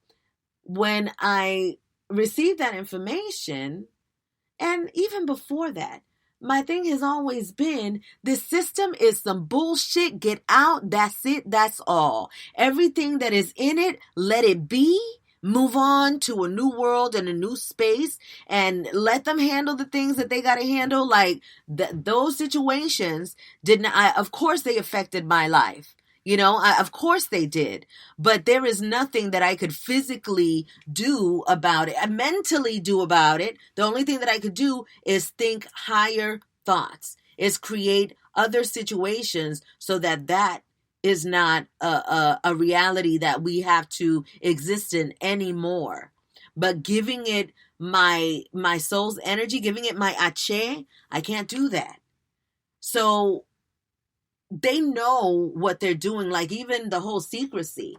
Speaker 1: when I received that information, and even before that, my thing has always been, this system is some bullshit. Get out. That's it. That's all. Everything that is in it, let it be. Move on to a new world and a new space, and let them handle the things that they got to handle. Like those situations of course they affected my life. Of course they did, but there is nothing that I could physically do about it, mentally do about it. The only thing that I could do is think higher thoughts, is create other situations so that is not a reality that we have to exist in anymore. But giving it my soul's energy, giving it my ache, I can't do that. So they know what they're doing, like even the whole secrecy.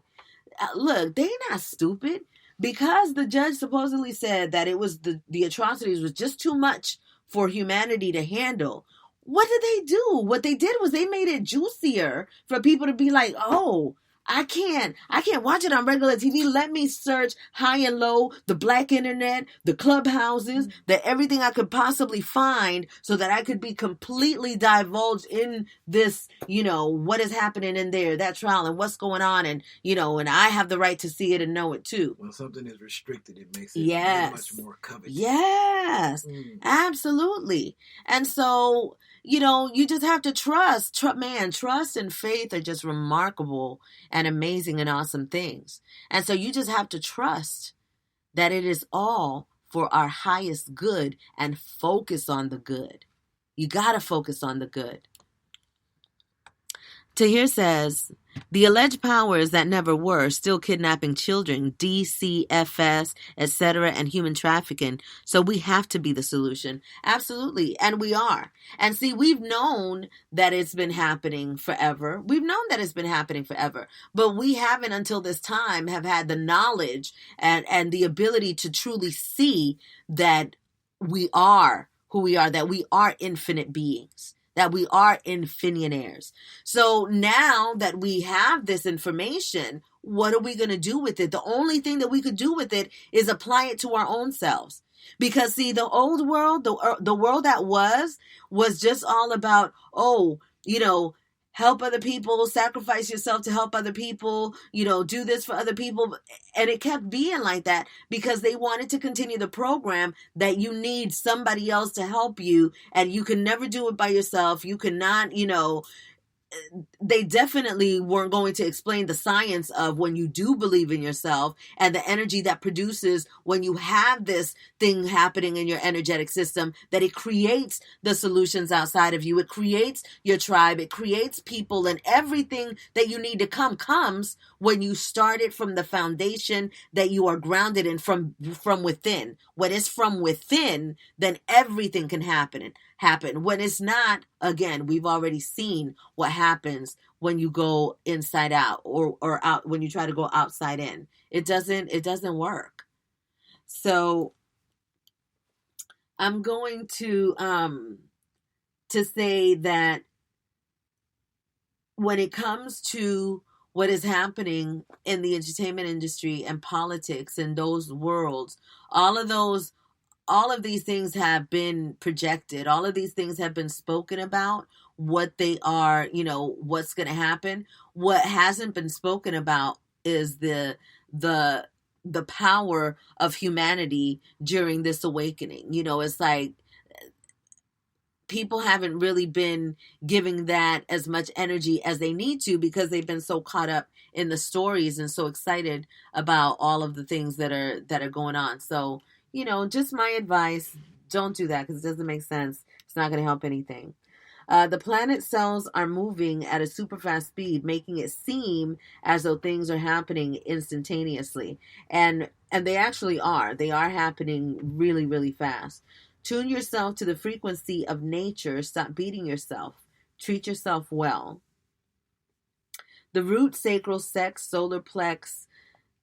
Speaker 1: Look, they're not stupid, because the judge supposedly said that it was the atrocities was just too much for humanity to handle. What did they do? What they did was they made it juicier for people to be like, oh, I can't watch it on regular TV. Let me search high and low, the black internet, the clubhouses, everything I could possibly find, so that I could be completely divulged in this, what is happening in there, that trial, and what's going on. And, and I have the right to see it and know it too.
Speaker 2: When something is restricted, it makes it much more coveted.
Speaker 1: Yes, absolutely. And so, you just have to trust. Trust and faith are just remarkable and amazing and awesome things. And so you just have to trust that it is all for our highest good, and focus on the good. You got to focus on the good. Tahir says, the alleged powers that never were still kidnapping children, DCFS, etc., and human trafficking. So we have to be the solution. Absolutely. And we are. And see, we've known that it's been happening forever. But we haven't until this time have had the knowledge and the ability to truly see that we are who we are, that we are infinite beings, that we are infinionaires. So now that we have this information, what are we going to do with it? The only thing that we could do with it is apply it to our own selves. Because see, the old world, the world that was just all about, help other people, sacrifice yourself to help other people, do this for other people. And it kept being like that because they wanted to continue the program that you need somebody else to help you, and you can never do it by yourself. You cannot, they definitely weren't going to explain the science of when you do believe in yourself and the energy that produces when you have this thing happening in your energetic system, that it creates the solutions outside of you. It creates your tribe. It creates people, and everything that you need to comes when you start it from the foundation that you are grounded in from within. When it's from within, then everything can happen. When it's not, again, we've already seen what happens when you go inside out or out when you try to go outside in. It doesn't work. So I'm going to say that when it comes to what is happening in the entertainment industry and politics and those worlds, all of these things have been projected. All of these things have been spoken about, what they are, what's going to happen. What hasn't been spoken about is the power of humanity during this awakening. It's like people haven't really been giving that as much energy as they need to because they've been so caught up in the stories and so excited about all of the things that are going on. So, just my advice, don't do that because it doesn't make sense. It's not going to help anything. The planet cells are moving at a super fast speed, making it seem as though things are happening instantaneously. And they actually are. They are happening really, really fast. Tune yourself to the frequency of nature. Stop beating yourself. Treat yourself well. The root, sacral, sex, solar plex,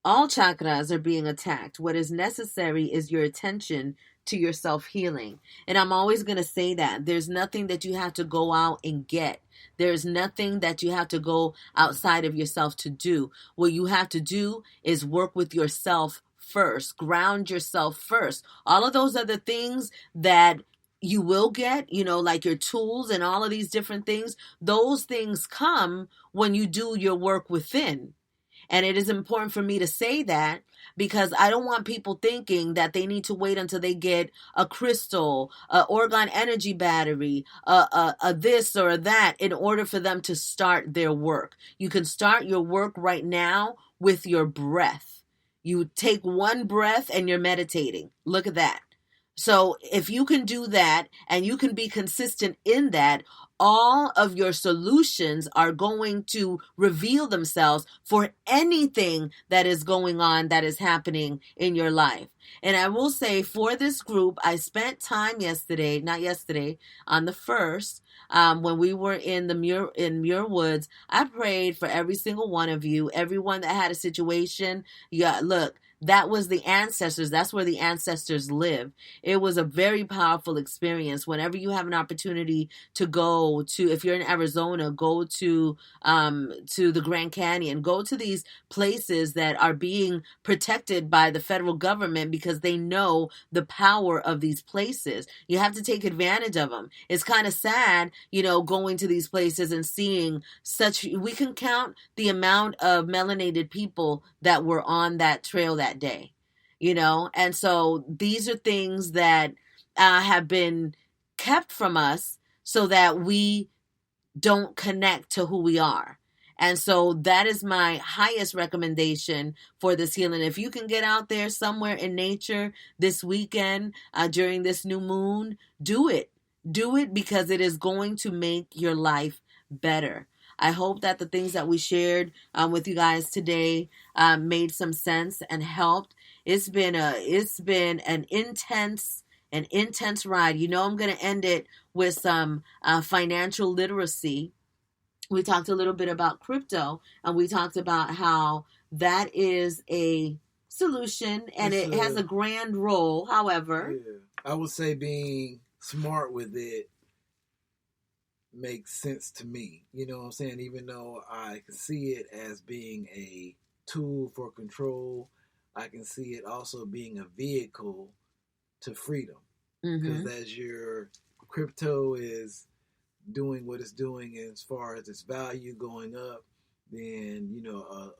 Speaker 1: all chakras are being attacked. What is necessary is your attention to your self-healing. And I'm always going to say that. There's nothing that you have to go out and get. There's nothing that you have to go outside of yourself to do. What you have to do is work with yourself first. Ground yourself first. All of those other things that you will get, like your tools and all of these different things, those things come when you do your work within. And it is important for me to say that because I don't want people thinking that they need to wait until they get a crystal, a Orgone energy battery, a this or a that in order for them to start their work. You can start your work right now with your breath. You take one breath and you're meditating. Look at that. So if you can do that and you can be consistent in that, all of your solutions are going to reveal themselves for anything that is going on, that is happening in your life. And I will say for this group, I spent time on the 1st, when we were in Muir Woods. I prayed for every single one of you, everyone that had a situation. Yeah, look. That was the ancestors. That's where the ancestors live. It was a very powerful experience. Whenever you have an opportunity to go to, if you're in Arizona, go to the Grand Canyon, go to these places that are being protected by the federal government because they know the power of these places. You have to take advantage of them. It's kind of sad, going to these places and seeing we can count the amount of melanated people that were on that trail that day, and so these are things that have been kept from us so that we don't connect to who we are. And so that is my highest recommendation for this healing. If you can get out there somewhere in nature this weekend during this new moon, do it. Do it because it is going to make your life better. I hope that the things that we shared with you guys today made some sense and helped. It's been an intense ride. I'm going to end it with some financial literacy. We talked a little bit about crypto, and we talked about how that is a solution, and it has a grand role. However,
Speaker 2: I would say being smart with it makes sense to me. You know what I'm saying? Even though I can see it as being a tool for control, I can see it also being a vehicle to freedom. Because as your crypto is doing what it's doing as far as its value going up, then,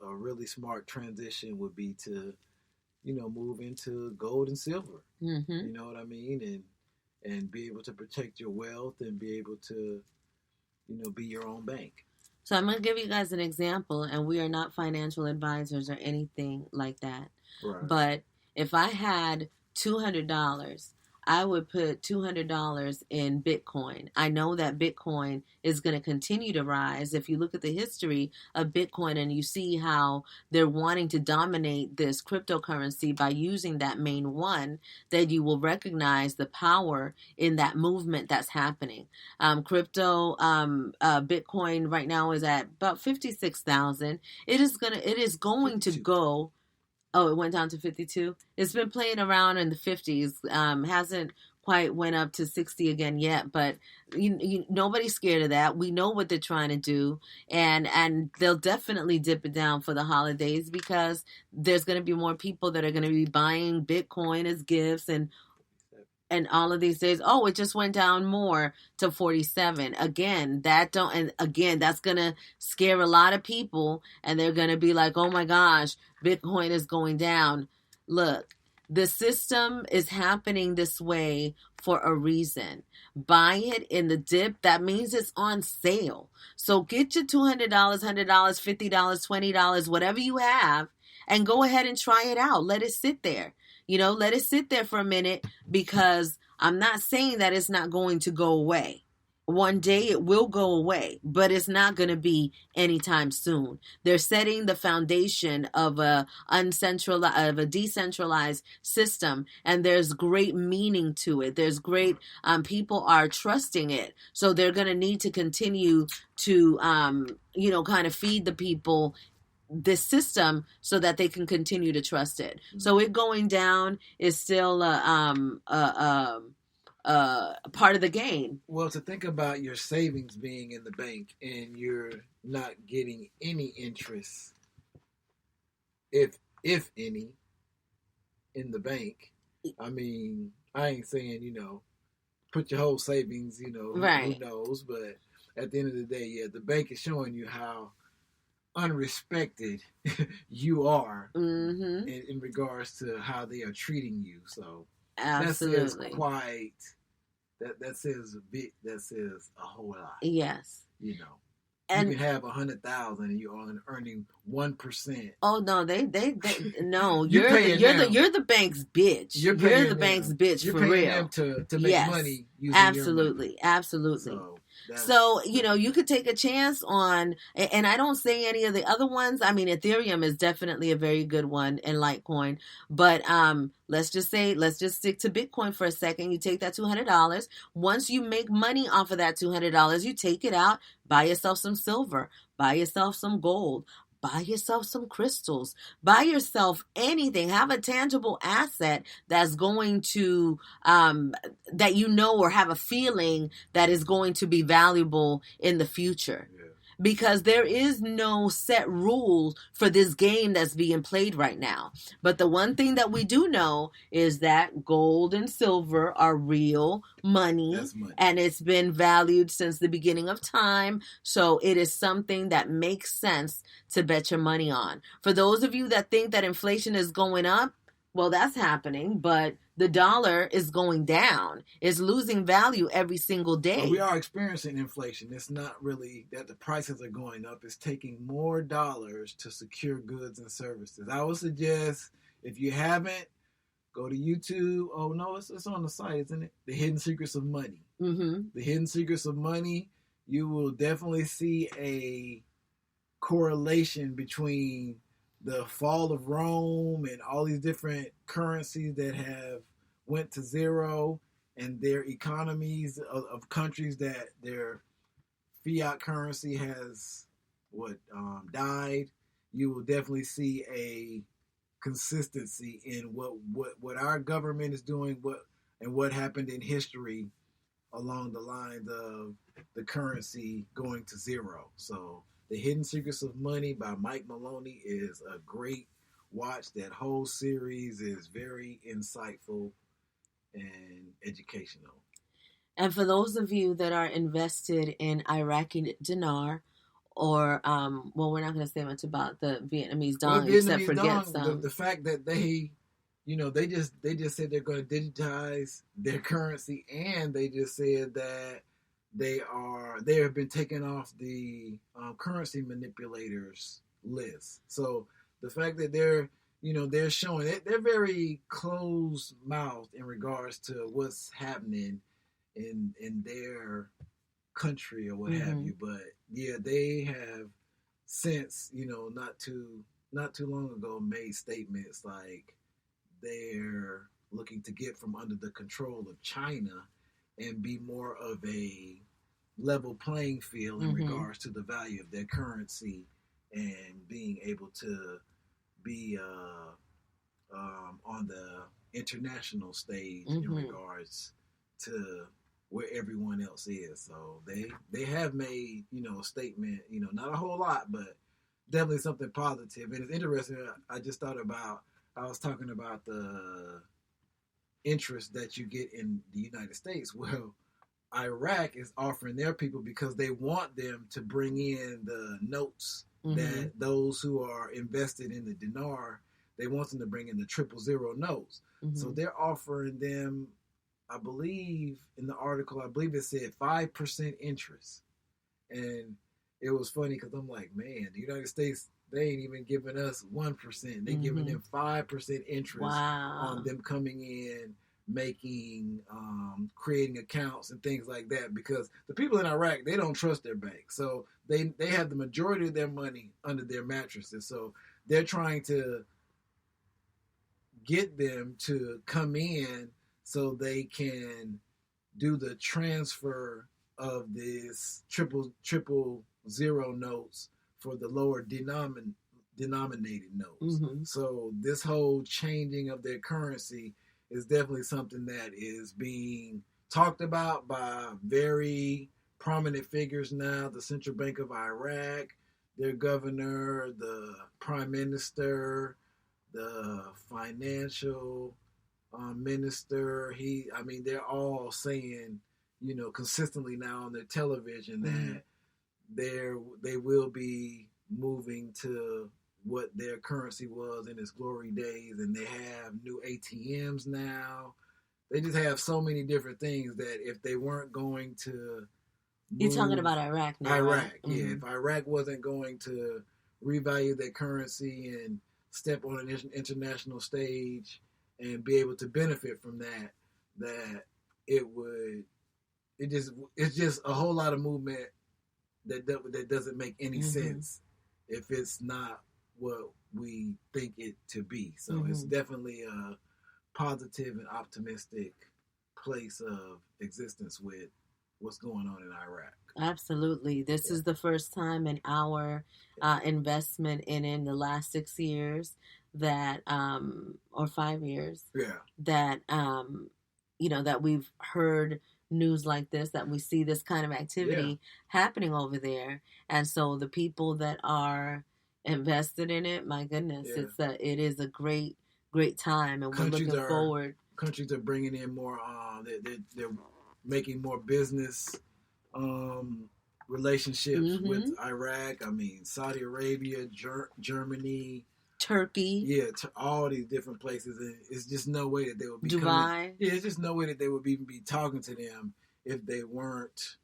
Speaker 2: a really smart transition would be to, move into gold and silver. You know what I mean? And be able to protect your wealth and be able to, be your own bank.
Speaker 1: So I'm going to give you guys an example, and we are not financial advisors or anything like that. Right. But if I had $200, I would put $200 in Bitcoin. I know that Bitcoin is going to continue to rise. If you look at the history of Bitcoin and you see how they're wanting to dominate this cryptocurrency by using that main one, then you will recognize the power in that movement that's happening. Bitcoin right now is at about 56,000. It is going to go. Oh, it went down to 52. It's been playing around in the 50s. Hasn't quite went up to 60 again yet, but nobody's scared of that. We know what they're trying to do, and they'll definitely dip it down for the holidays because there's going to be more people that are going to be buying Bitcoin as gifts and all of these days. Oh, it just went down more to 47. Again, that's going to scare a lot of people, and they're going to be like, oh my gosh, Bitcoin is going down. Look, The system is happening this way for a reason. Buy it in the dip. That means it's on sale. So get your $200, $100, $50, $20, whatever you have, and go ahead and try it out. Let it sit there. Let it sit there for a minute, because I'm not saying that it's not going to go away. One day it will go away, but it's not going to be anytime soon. They're setting the foundation of a decentralized system, and there's great meaning to it. There's great people are trusting it, so they're going to need to continue to kind of feed the people this system so that they can continue to trust it. So it going down is still part of the game.
Speaker 2: Well, to think about your savings being in the bank and you're not getting any interest, if any, in the bank. I mean, I ain't saying, put your whole savings,
Speaker 1: right.
Speaker 2: Who knows, but at the end of the day, yeah, the bank is showing you how unrespected you are in regards to how they are treating you. So
Speaker 1: absolutely,
Speaker 2: that says quite. That says a bit. That says a whole lot.
Speaker 1: Yes,
Speaker 2: And you can have 100,000 and you're only earning 1%.
Speaker 1: Oh no, they no. You're the bank's bitch. You're the bank's bitch for real.
Speaker 2: You're paying them to make money. Using
Speaker 1: absolutely,
Speaker 2: your money.
Speaker 1: absolutely. So you could take a chance on, and I don't say any of the other ones. I mean, Ethereum is definitely a very good one, and Litecoin. But let's just stick to Bitcoin for a second. You take that $200. Once you make money off of that $200, you take it out, buy yourself some silver, buy yourself some gold, buy yourself some crystals, buy yourself anything. Have a tangible asset that's going to, that or have a feeling that is going to be valuable in the future. Yeah. Because there is no set rules for this game that's being played right now. But the one thing that we do know is that gold and silver are real money. And it's been valued since the beginning of time. So it is something that makes sense to bet your money on. For those of you that think that inflation is going up, well, that's happening, but the dollar is going down. It's losing value every single day.
Speaker 2: Well, we are experiencing inflation. It's not really that the prices are going up. It's taking more dollars to secure goods and services. I would suggest, if you haven't, go to YouTube. Oh, no, it's on the site, isn't it? The Hidden Secrets of Money. Mm-hmm. The Hidden Secrets of Money. You will definitely see a correlation between the fall of Rome and all these different currencies that have went to zero, and their economies of countries that their fiat currency has died. You will definitely see a consistency in what our government is doing, what happened in history along the lines of the currency going to zero. So The Hidden Secrets of Money by Mike Maloney is a great watch. That whole series is very insightful and educational.
Speaker 1: And for those of you that are invested in Iraqi dinar, or we're not going to say much about the Vietnamese dong, except for get some.
Speaker 2: The fact that they just said they're going to digitize their currency, and they just said that they have been taken off the currency manipulators list. So the fact that they're showing it, they're very closed-mouthed in regards to what's happening in their country or what have you. But yeah, they have since, not too long ago made statements like they're looking to get from under the control of China and be more of a level playing field in regards to the value of their currency and being able to be on the international stage in regards to where everyone else is. So they have made, a statement, not a whole lot, but definitely something positive. And it's interesting. I just thought about, I was talking about the interest that you get in the United States. Well, Iraq is offering their people, because they want them to bring in the notes that those who are invested in the dinar, they want them to bring in the 000 notes. Mm-hmm. So they're offering them, I believe in the article, it said 5% interest. And it was funny because I'm like, man, the United States, they ain't even giving us 1%. They giving them 5% interest on them coming in, making, creating accounts and things like that. Because the people in Iraq, they don't trust their bank. So they have the majority of their money under their mattresses. So they're trying to get them to come in so they can do the transfer of this 000 notes for the lower denominated notes. Mm-hmm. So this whole changing of their currency is definitely something that is being talked about by very prominent figures now. The Central Bank of Iraq, their governor, the prime minister, the financial minister. They're all saying, consistently now on their television that they will be moving to what their currency was in its glory days, and they have new ATMs now. They just have so many different things that if they weren't going to
Speaker 1: You're talking about Iraq now,
Speaker 2: Iraq,
Speaker 1: right?
Speaker 2: Yeah. Mm-hmm. If Iraq wasn't going to revalue their currency and step on an international stage and be able to benefit from that it's just a whole lot of movement that doesn't make any sense if it's not what we think it to be. So it's definitely a positive and optimistic place of existence with what's going on in Iraq.
Speaker 1: Absolutely. This is the first time in our investment in the last 6 years that, or 5 years, that, that we've heard news like this, that we see this kind of activity happening over there. And so the people that are invested in it, my goodness, it is a great time, and we're looking forward.
Speaker 2: Countries are bringing in more, they're making more business relationships with Iraq. Saudi Arabia, Germany,
Speaker 1: Turkey.
Speaker 2: All these different places. And it's just no way that they would be
Speaker 1: Dubai.
Speaker 2: It's just no way that they would even be talking to them if they weren't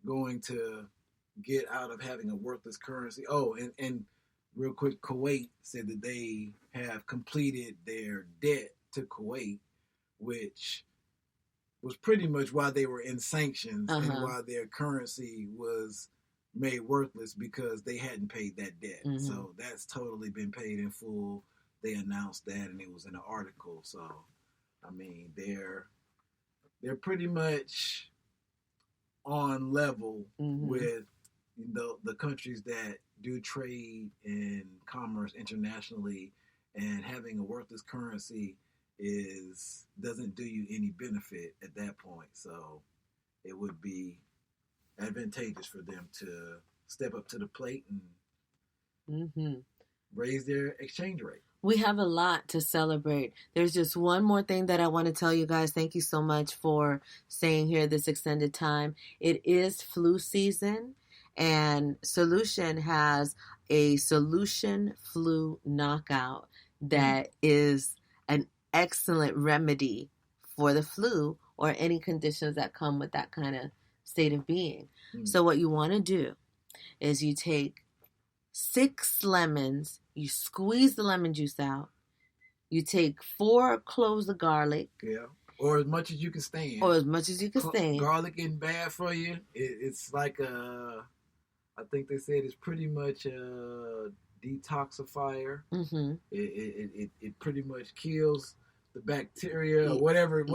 Speaker 2: going to get out of having a worthless currency. Oh, and real quick, Kuwait said that they have completed their debt to Kuwait, which was pretty much why they were in sanctions and why their currency was made worthless, because they hadn't paid that debt. So that's totally been paid in full. They announced that, and it was in an article. So, they're pretty much on level with the countries that do trade and commerce internationally, and having a worthless currency doesn't do you any benefit at that point. So it would be advantageous for them to step up to the plate and raise their exchange rate.
Speaker 1: We have a lot to celebrate. There's just one more thing that I want to tell you guys. Thank you so much for staying here this extended time. It is flu season, and Solution has a Solution Flu Knockout that is an excellent remedy for the flu or any conditions that come with that kind of state of being. So what you want to do is you take 6 lemons, you squeeze the lemon juice out, you take 4 cloves of garlic.
Speaker 2: Yeah. Or as much as you can stand.
Speaker 1: Garlic
Speaker 2: isn't bad for you. It's like I think they said it's pretty much a detoxifier. It pretty much kills the bacteria or whatever the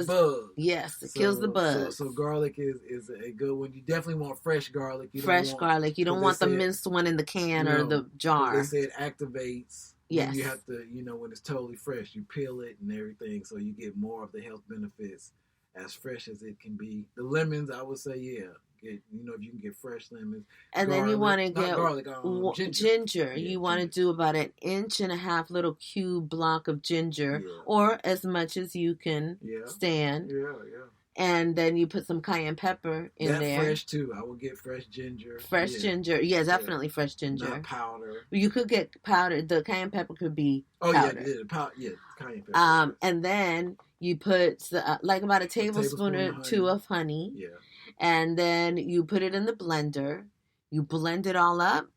Speaker 2: bug.
Speaker 1: Yes, it kills the bug.
Speaker 2: So garlic is a good one. You definitely want fresh garlic.
Speaker 1: You don't want the minced one in the can or the jar.
Speaker 2: They said activates. Yes. You have to, when it's totally fresh, you peel it and everything, so you get more of the health benefits as fresh as it can be. The lemons, I would say, if you can get fresh lemons.
Speaker 1: And
Speaker 2: garlic,
Speaker 1: then you want to get
Speaker 2: garlic,
Speaker 1: ginger. You want to do about 1.5 inch little cube block of ginger, or as much as you can stand. And then you put some cayenne pepper in there.
Speaker 2: Fresh too. I will get fresh ginger.
Speaker 1: Fresh ginger. Yeah, definitely fresh ginger.
Speaker 2: Not powder.
Speaker 1: You could get powdered. The cayenne pepper could be powdered.
Speaker 2: Cayenne pepper.
Speaker 1: And then you put like about a tablespoon or two of honey.
Speaker 2: Yeah.
Speaker 1: And then you put it in the blender. You blend it all up,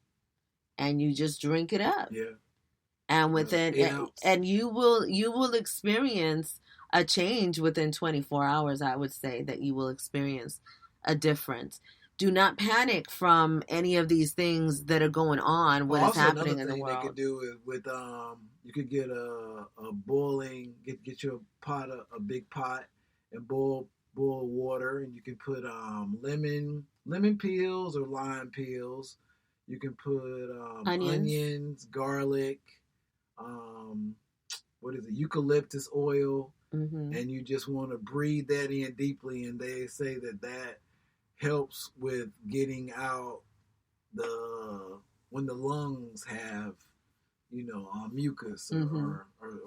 Speaker 1: and you just drink it up.
Speaker 2: Yeah.
Speaker 1: And within and you will experience a change within 24 hours. I would say that you will experience a difference. Do not panic from any of these things that are going on. What is happening in the world?
Speaker 2: They could do is with you could get a boiling, get you a big pot, and boil water, and you can put lemon peels or lime peels. You can put onions, garlic, eucalyptus oil, and you just want to breathe that in deeply. And they say that helps with getting out when the lungs have, mucus or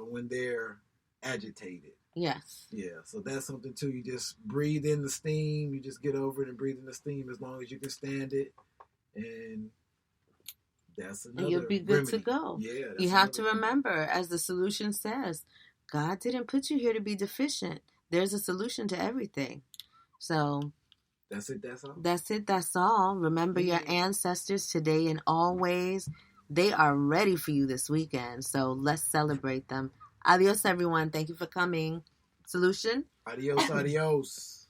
Speaker 2: when they're agitated.
Speaker 1: Yes.
Speaker 2: Yeah, so that's something too. You just breathe in the steam. You just get over it and breathe in the steam as long as you can stand it, and that's another.
Speaker 1: And you'll be good
Speaker 2: remedy.
Speaker 1: To go.
Speaker 2: Yeah,
Speaker 1: you have to remember, as the solution says, God didn't put you here to be deficient. There's a solution to everything. So
Speaker 2: that's it. That's all.
Speaker 1: That's it. That's all. Remember your ancestors today and always. They are ready for you this weekend. So let's celebrate them. Adios, everyone. Thank you for coming. Solution?
Speaker 2: Adios, adios.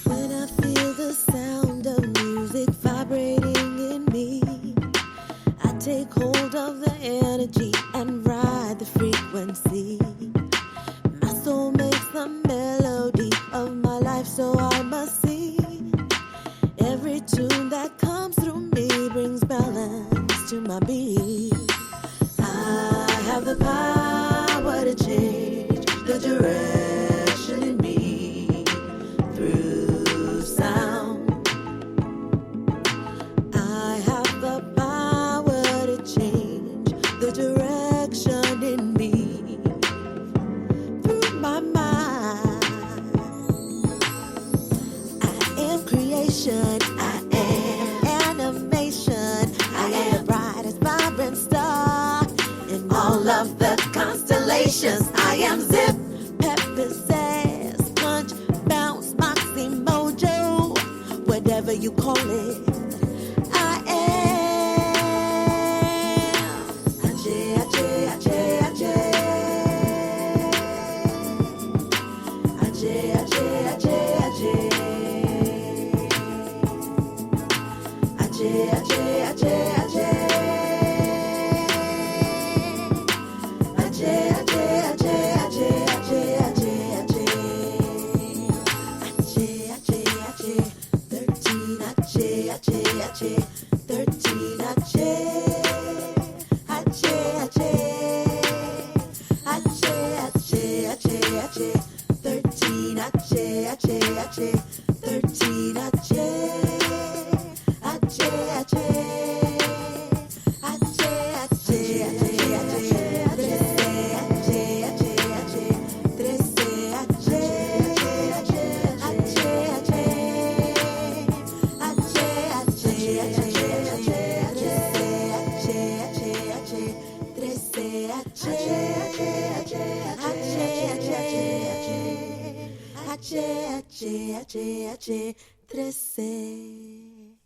Speaker 3: When I feel the sound of music vibrating in me, I take hold of the energy and ride the frequency. My soul makes the melody of my life, so I must sing. Every tune that comes through me brings balance to my being. I have the power to change the direction in me through sound. I have the power to change the direction in me through my mind. I am creation, I am animation, I am the brightest vibrant star in all of the constellations. I am zip, pepper, sass, punch, bounce, moxie, mojo, whatever you call it. I am Ajay, Ajay, Ajay, Ajay. Ajay, Ajay, Ajay, Ajay. Ajay, Ajay, Ajay, Ajay. Ajay, Ajay, Ajay, Ajay, Ajay, Ajay, Ajay. Ajay, Ajay, Ajay. 13 Ajay, Ajay, Ajay. 13 Ajay. Ajay, Ajay. Ajay, Ajay, Ajay, Ajay. 13 Ajay, Ajay, Ajay. 13 Ajay. Ajay, Ajay. Ajay, Ajay, Ajay, 13.